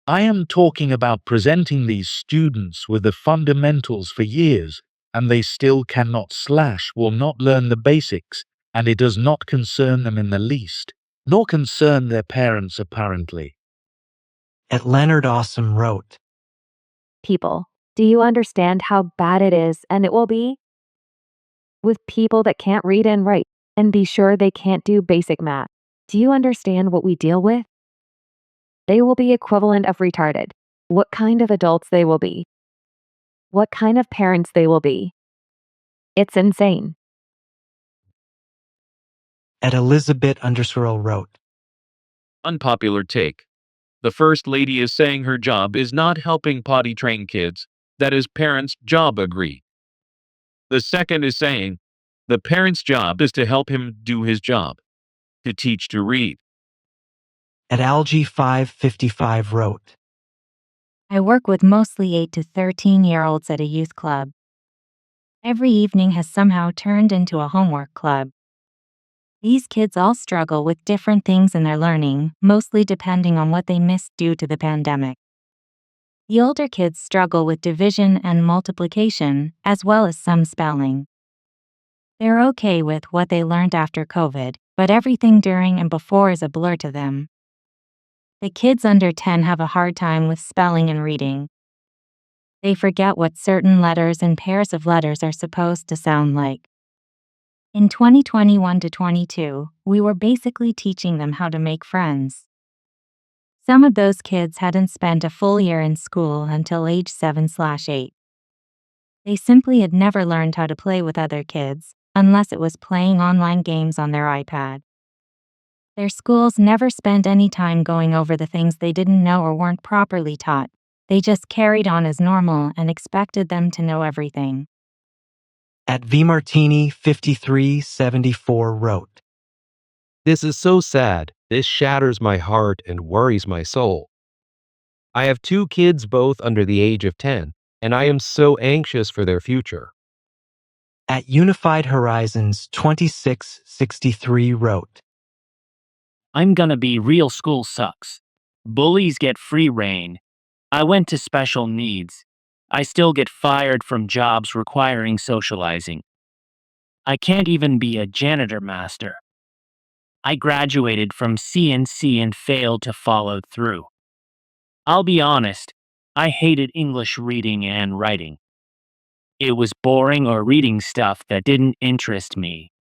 I am talking about presenting these students with the fundamentals for years, and they still cannot / will not learn the basics, and it does not concern them in the least, nor concern their parents apparently. At Leonard Awesome wrote, People, do you understand how bad it is and it will be? With people that can't read and write, and be sure they can't do basic math. Do you understand what we deal with? They will be equivalent of retarded. What kind of adults they will be. What kind of parents they will be. It's insane. At Elizabeth_, wrote, Unpopular take. The First Lady is saying her job is not helping potty train kids. That is parents' job, agree. The second is saying the parent's job is to help him do his job, to teach to read. At Algie555 wrote, I work with mostly 8 to 13-year-olds at a youth club. Every evening has somehow turned into a homework club. These kids all struggle with different things in their learning, mostly depending on what they missed due to the pandemic. The older kids struggle with division and multiplication, as well as some spelling. They're okay with what they learned after COVID, but everything during and before is a blur to them. The kids under 10 have a hard time with spelling and reading. They forget what certain letters and pairs of letters are supposed to sound like. In 2021 to 22, we were basically teaching them how to make friends. Some of those kids hadn't spent a full year in school until age 7/8. They simply had never learned how to play with other kids, unless it was playing online games on their iPad. Their schools never spent any time going over the things they didn't know or weren't properly taught. They just carried on as normal and expected them to know everything. At VMartini5374 wrote, This is so sad. This shatters my heart and worries my soul. I have 2 kids both under the age of 10, and I am so anxious for their future. At Unified Horizons 2663 wrote, I'm gonna be real, school sucks. Bullies get free reign. I went to special needs. I still get fired from jobs requiring socializing. I can't even be a janitor master. I graduated from CNC and failed to follow through. I'll be honest, I hated English reading and writing. It was boring or reading stuff that didn't interest me.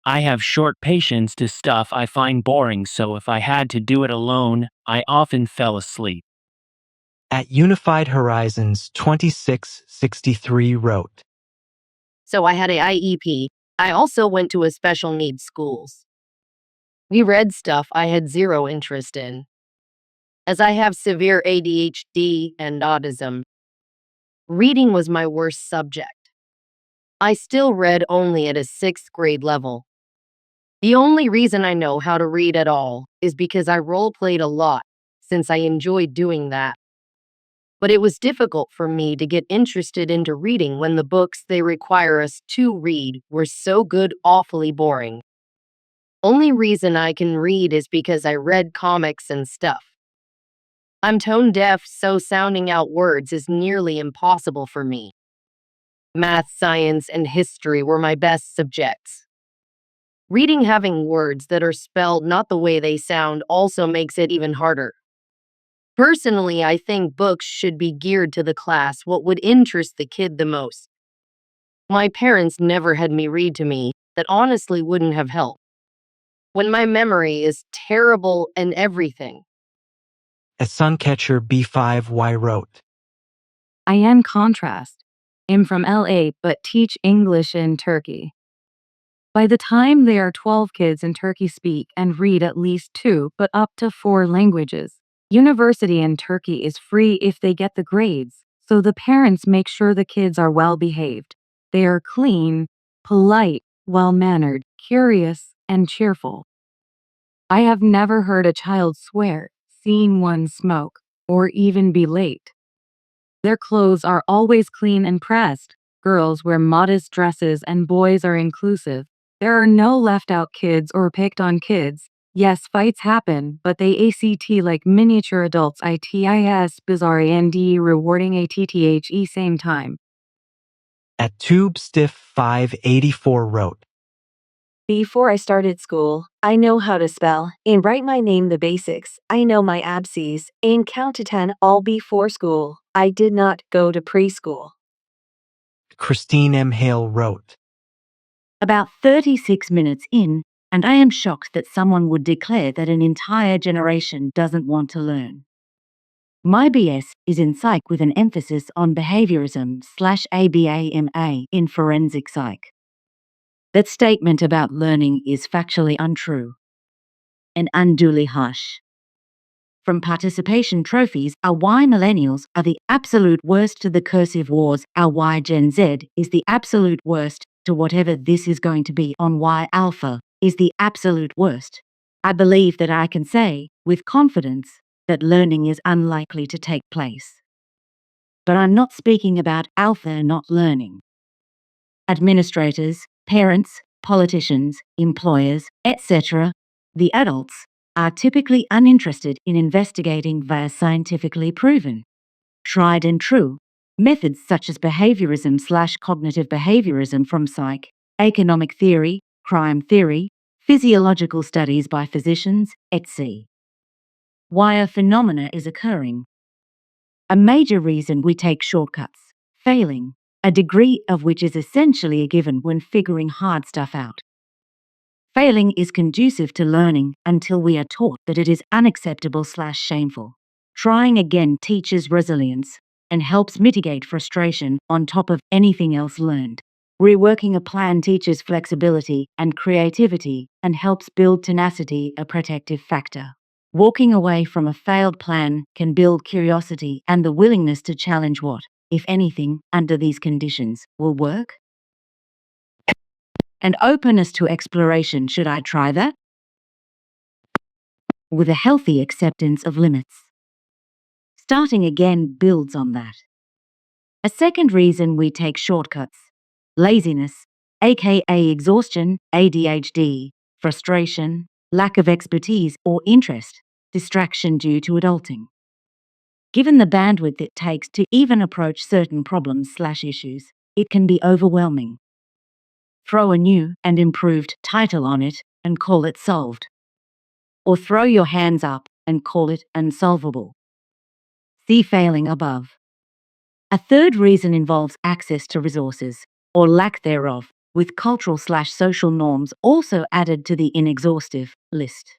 I have short patience to stuff I find boring, so if I had to do it alone, I often fell asleep. At Unified Horizons 2663 wrote, So I had a IEP. I also went to a special needs schools. We read stuff I had zero interest in, as I have severe ADHD and autism. Reading was my worst subject. I still read only at a 6th grade level. The only reason I know how to read at all is because I role-played a lot, since I enjoyed doing that. But it was difficult for me to get interested into reading when the books they require us to read were so good, awfully boring. Only reason I can read is because I read comics and stuff. I'm tone deaf, so sounding out words is nearly impossible for me. Math, science, and history were my best subjects. Reading having words that are spelled not the way they sound also makes it even harder. Personally, I think books should be geared to the class what would interest the kid the most. My parents never had me read to me that honestly wouldn't have helped. When my memory is terrible and everything. As Suncatcher B5Y wrote, I am contrast. I'm from LA but teach English in Turkey. By the time there are 12 kids in Turkey speak and read at least 2 but up to 4 languages. University in Turkey is free if they get the grades, so the parents make sure the kids are well behaved. They are clean, polite, well-mannered, curious, and cheerful. I have never heard a child swear, seen one smoke, or even be late. Their clothes are always clean and pressed. Girls wear modest dresses and boys are inclusive. There are no left out kids or picked on kids. Yes, fights happen, but they act like miniature adults. Itis bizarre and rewarding atthe same time. at Tube Stiff 584 wrote, Before I started school, I know how to spell and write my name the basics. I know my ABCs and count to 10 all before school. I did not go to preschool. Christine M. Hale wrote, About 36 minutes in, and I am shocked that someone would declare that an entire generation doesn't want to learn. My BS is in psych with an emphasis on behaviorism/ABAMA in forensic psych. That statement about learning is factually untrue and unduly harsh. From participation trophies, our Y millennials are the absolute worst to the cursive wars. Our Y Gen Z is the absolute worst to whatever this is going to be on Y Alpha is the absolute worst. I believe that I can say, with confidence, that learning is unlikely to take place. But I'm not speaking about Alpha not learning. Administrators, parents, politicians, employers, etc., the adults, are typically uninterested in investigating via scientifically proven, tried and true methods such as behaviorism/cognitive behaviorism from psych, economic theory, crime theory, physiological studies by physicians, etc. Why a phenomena is occurring. A major reason we take shortcuts, failing, a degree of which is essentially a given when figuring hard stuff out. Failing is conducive to learning until we are taught that it is unacceptable/shameful. Trying again teaches resilience and helps mitigate frustration on top of anything else learned. Reworking a plan teaches flexibility and creativity and helps build tenacity, a protective factor. Walking away from a failed plan can build curiosity and the willingness to challenge what, if anything, under these conditions, will work. And openness to exploration. Should I try that? With a healthy acceptance of limits. Starting again builds on that. A second reason we take shortcuts: laziness, aka exhaustion, ADHD, frustration, lack of expertise or interest, distraction due to adulting. Given the bandwidth it takes to even approach certain problems/issues, it can be overwhelming. Throw a new and improved title on it and call it solved. Or throw your hands up and call it unsolvable. See failing above. A third reason involves access to resources, or lack thereof, with cultural/social norms also added to the inexhaustive list.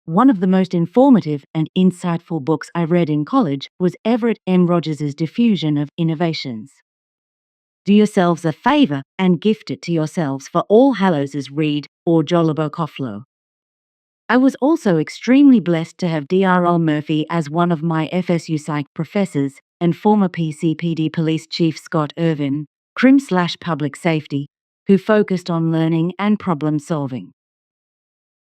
One of the most informative and insightful books I read in college was Everett M. Rogers's Diffusion of Innovations. Do yourselves a favor and gift it to yourselves for All Hallows' read or Jolabo Koflo. I was also extremely blessed to have Dr. Murphy as one of my FSU Psych professors and former PCPD Police Chief Scott Irvin, Crim/Public Safety, who focused on learning and problem solving.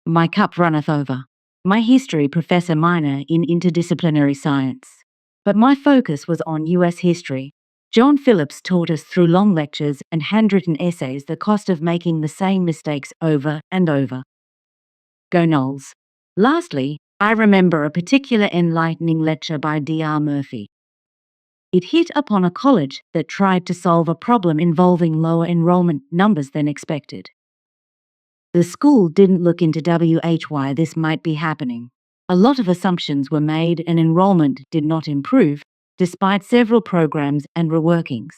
My cup runneth over. My history professor minor in interdisciplinary science. But my focus was on US history. John Phillips taught us through long lectures and handwritten essays the cost of making the same mistakes over and over. Go Knowles. Lastly, I remember a particular enlightening lecture by Dr. Murphy. It hit upon a college that tried to solve a problem involving lower enrollment numbers than expected. The school didn't look into why this might be happening. A lot of assumptions were made and enrollment did not improve, despite several programs and reworkings.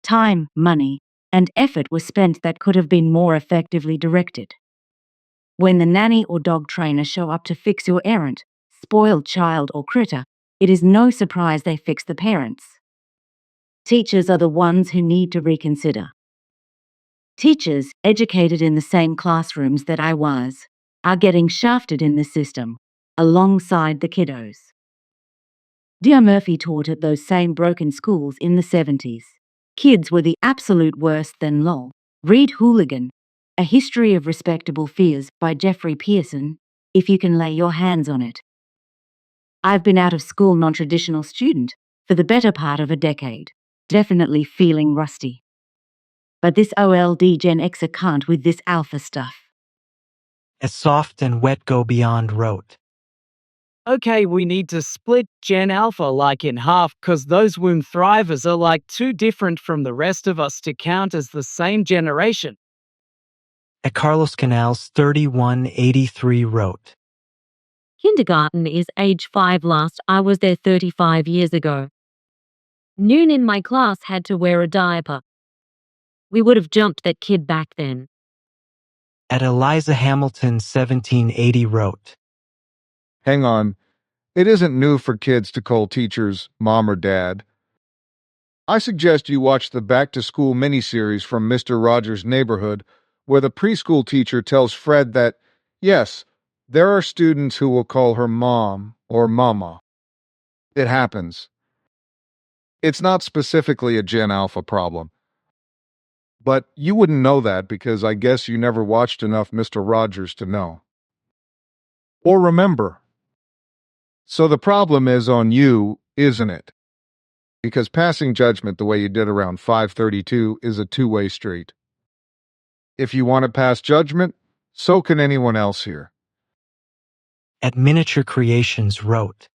Time, money, and effort were spent that could have been more effectively directed. When the nanny or dog trainer show up to fix your errant, spoiled child or critter, it is no surprise they fix the parents. Teachers are the ones who need to reconsider. Teachers, educated in the same classrooms that I was, are getting shafted in the system, alongside the kiddos. Dear Murphy taught at those same broken schools in the 70s. Kids were the absolute worst then lol. Read Hooligan, A History of Respectable Fears by Jeffrey Pearson, if you can lay your hands on it. I've been out of school non-traditional student for the better part of a decade, definitely feeling rusty. But this old Gen Xer can't with this alpha stuff. A soft and wet go beyond wrote. Okay, we need to split Gen Alpha like in half because those womb thrivers are like too different from the rest of us to count as the same generation. At Carlos Canals 3183 wrote. Kindergarten is age 5 last I was there 35 years ago. Noon in my class had to wear a diaper. We would have jumped that kid back then. At Eliza Hamilton 1780 wrote. Hang on. It isn't new for kids to call teachers mom or dad. I suggest you watch the Back to School miniseries from Mr. Rogers' Neighborhood, where the preschool teacher tells Fred that, yes, there are students who will call her mom or mama. It happens. It's not specifically a Gen Alpha problem. But you wouldn't know that because I guess you never watched enough Mr. Rogers to know. Or remember. So the problem is on you, isn't it? Because passing judgment the way you did around 532 is a two-way street. If you want to pass judgment, so can anyone else here. At Miniature Creations wrote.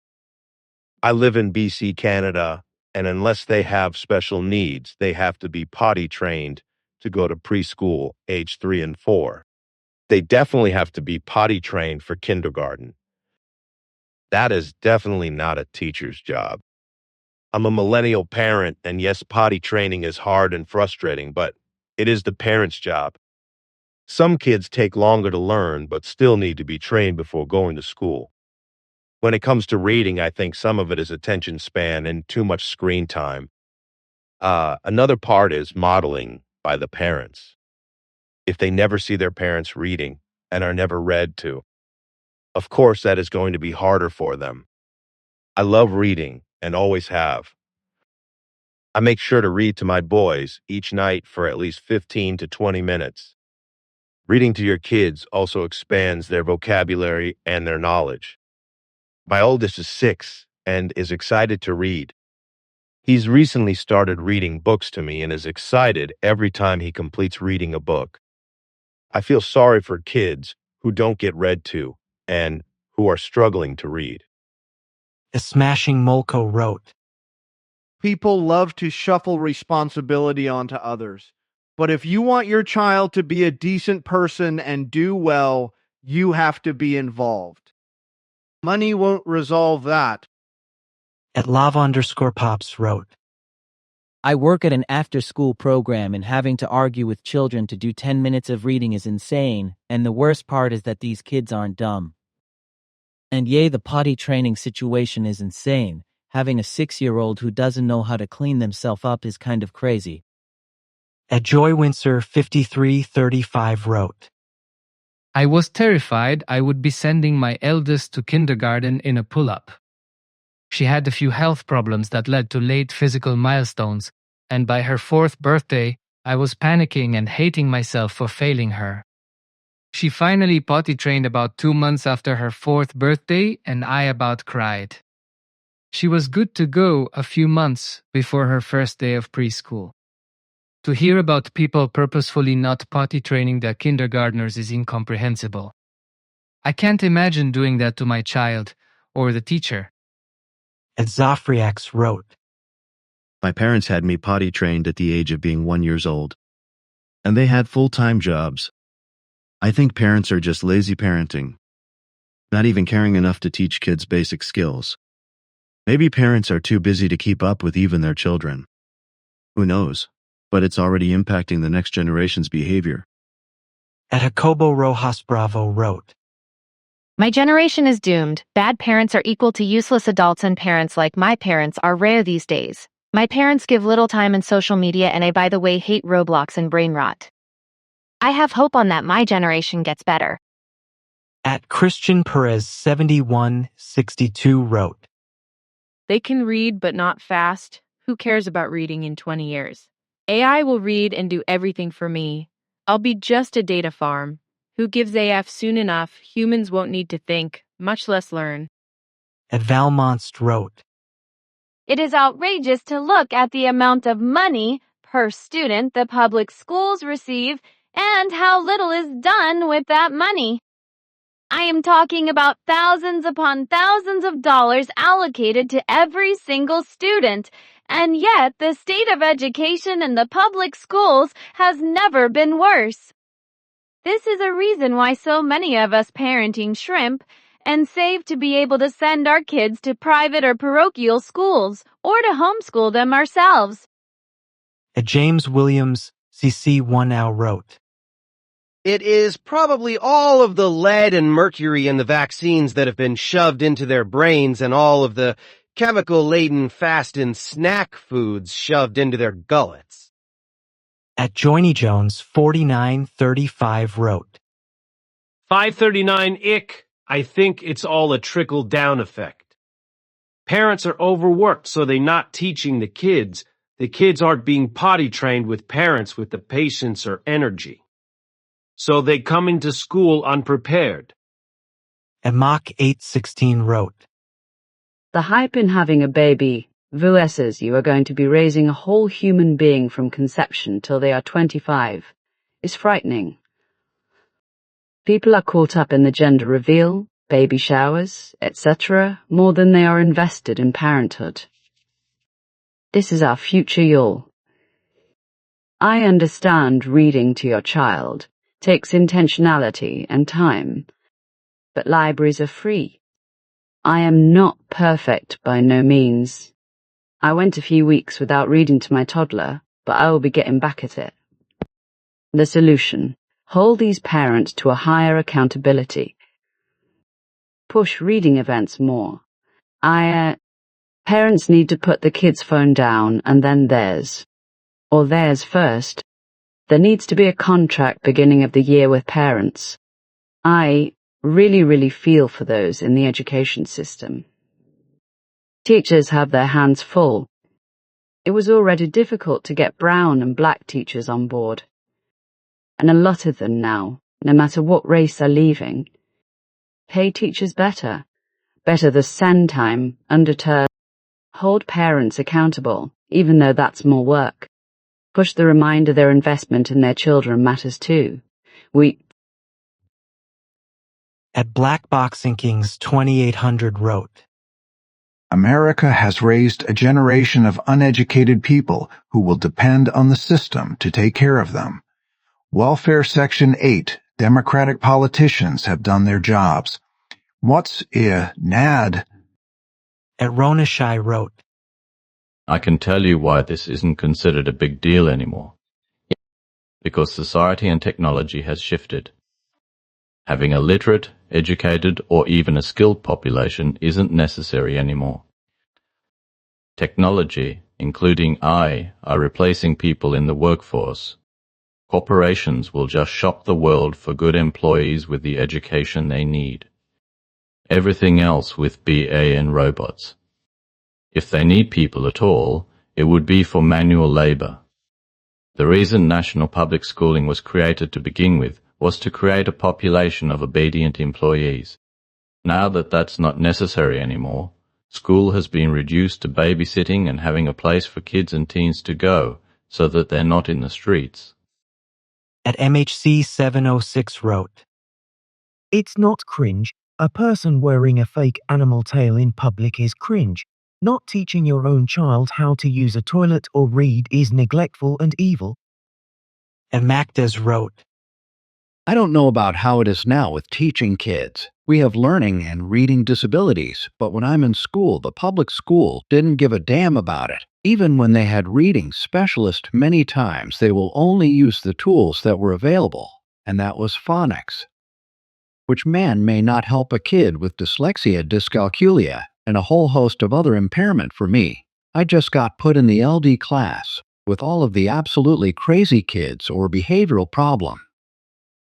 I live in BC, Canada, and unless they have special needs, they have to be potty trained to go to preschool age 3 and 4. They definitely have to be potty trained for kindergarten. That is definitely not a teacher's job. I'm a millennial parent, and yes, potty training is hard and frustrating, but it is the parent's job. Some kids take longer to learn, but still need to be trained before going to school. When it comes to reading, I think some of it is attention span and too much screen time. Another part is modeling by the parents. If they never see their parents reading and are never read to, of course, that is going to be harder for them. I love reading and always have. I make sure to read to my boys each night for at least 15 to 20 minutes. Reading to your kids also expands their vocabulary and their knowledge. My oldest is 6 and is excited to read. He's recently started reading books to me and is excited every time he completes reading a book. I feel sorry for kids who don't get read to and who are struggling to read. A Smashing Molko wrote. People love to shuffle responsibility onto others. But if you want your child to be a decent person and do well, you have to be involved. Money won't resolve that. At Lava_Pops wrote. I work at an after-school program and having to argue with children to do 10 minutes of reading is insane, and the worst part is that these kids aren't dumb. And yay, the potty training situation is insane. Having a 6-year-old who doesn't know how to clean themselves up is kind of crazy. At Joy Windsor 5335 wrote. I was terrified I would be sending my eldest to kindergarten in a pull-up. She had a few health problems that led to late physical milestones, and by her 4th birthday, I was panicking and hating myself for failing her. She finally potty trained about 2 months after her 4th birthday, and I about cried. She was good to go a few months before her first day of preschool. To hear about people purposefully not potty training their kindergartners is incomprehensible. I can't imagine doing that to my child or the teacher. At Zofriax wrote. My parents had me potty trained at the age of being 1 year old, and they had full-time jobs. I think parents are just lazy parenting, not even caring enough to teach kids basic skills. Maybe parents are too busy to keep up with even their children. Who knows? But it's already impacting the next generation's behavior. At Jacobo Rojas Bravo wrote, My generation is doomed. Bad parents are equal to useless adults, and parents like my parents are rare these days. My parents give little time in social media, and I, by the way, hate Roblox and brain rot. I have hope on that my generation gets better. At Christian Perez 7162 wrote, They can read, but not fast. Who cares about reading in 20 years? AI will read and do everything for me. I'll be just a data farm. Who gives AF soon enough? Humans won't need to think, much less learn. At Valmonst wrote, It is outrageous to look at the amount of money per student the public schools receive and how little is done with that money. I am talking about thousands upon thousands of dollars allocated to every single student, and yet the state of education in the public schools has never been worse. This is a reason why so many of us parenting shrimp and save to be able to send our kids to private or parochial schools or to homeschool them ourselves. At James Williams CC1 wrote, It is probably all of the lead and mercury in the vaccines that have been shoved into their brains and all of the chemical-laden fast and snack foods shoved into their gullets. At Joiny Jones 4935 wrote, 539 ick. I think it's all a trickle-down effect. Parents are overworked, so they're not teaching the kids. The kids aren't being potty trained with parents with the patience or energy. So they come into school unprepared. At Mach 816 wrote, The hype in having a baby versus you are going to be raising a whole human being from conception till they are 25 is frightening. People are caught up in the gender reveal, baby showers, etc., more than they are invested in parenthood. This is our future, y'all. I understand reading to your child takes intentionality and time, but libraries are free. I am not perfect by no means. I went a few weeks without reading to my toddler, but I will be getting back at it. The solution: hold these parents to a higher accountability. Push reading events more. Parents need to put the kids' phone down and then theirs. Or theirs first. There needs to be a contract beginning of the year with parents. I really feel for those in the education system. Teachers have their hands full. It was already difficult to get brown and black teachers on board. And a lot of them now, no matter what race, are leaving. Pay teachers better. Better the send time, undeterred. Hold parents accountable, even though that's more work. Push the reminder their investment in their children matters too. At Black Boxing Kings 2800 wrote, America has raised a generation of uneducated people who will depend on the system to take care of them. Welfare Section 8, Democratic politicians have done their jobs. What's NAD? At Ronashai wrote, I can tell you why this isn't considered a big deal anymore. Because society and technology has shifted. Having a literate, educated, or even a skilled population isn't necessary anymore. Technology, including AI, are replacing people in the workforce. Corporations will just shop the world for good employees with the education they need. Everything else with BA and robots. If they need people at all, it would be for manual labor. The reason national public schooling was created to begin with was to create a population of obedient employees. Now that that's not necessary anymore, school has been reduced to babysitting and having a place for kids and teens to go so that they're not in the streets. At MHC 706 wrote, It's not cringe. A person wearing a fake animal tail in public is cringe. Not teaching your own child how to use a toilet or read is neglectful and evil. Amactus wrote, I don't know about how it is now with teaching kids. We have learning and reading disabilities, but when I'm in school, the public school didn't give a damn about it. Even when they had reading specialists many times, they will only use the tools that were available, and that was phonics, which may not help a kid with dyslexia, dyscalculia, and a whole host of other impairment for me. I just got put in the LD class with all of the absolutely crazy kids or behavioral problem.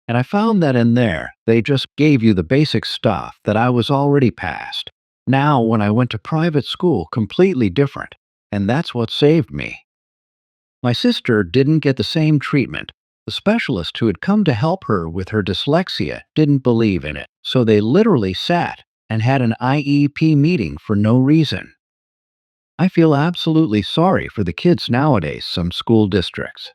And I found that in there, they just gave you the basic stuff that I was already past. Now, when I went to private school, completely different. And that's what saved me. My sister didn't get the same treatment. The specialist who had come to help her with her dyslexia didn't believe in it, so they literally sat and had an IEP meeting for no reason. I feel absolutely sorry for the kids nowadays, some school districts.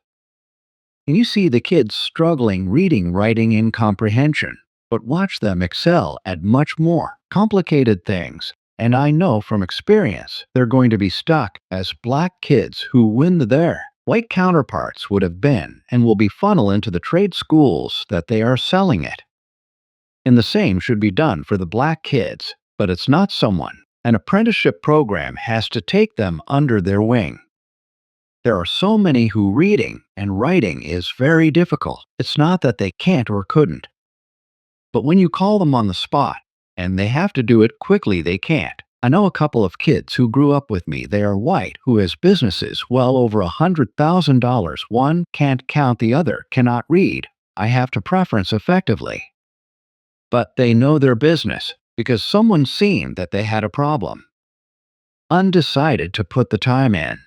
And you see the kids struggling reading, writing, and comprehension, but watch them excel at much more complicated things. And I know from experience they're going to be stuck as black kids who win their white counterparts would have been and will be funneled into the trade schools that they are selling it. And the same should be done for the black kids, but it's not someone. An apprenticeship program has to take them under their wing. There are so many who reading and writing is very difficult. It's not that they can't or couldn't. But when you call them on the spot, and they have to do it quickly, they can't. I know a couple of kids who grew up with me. They are white, who has businesses well over $100,000. One can't count, the other cannot read. I have to preference effectively. But they know their business because someone seen that they had a problem. Undecided to put the time in.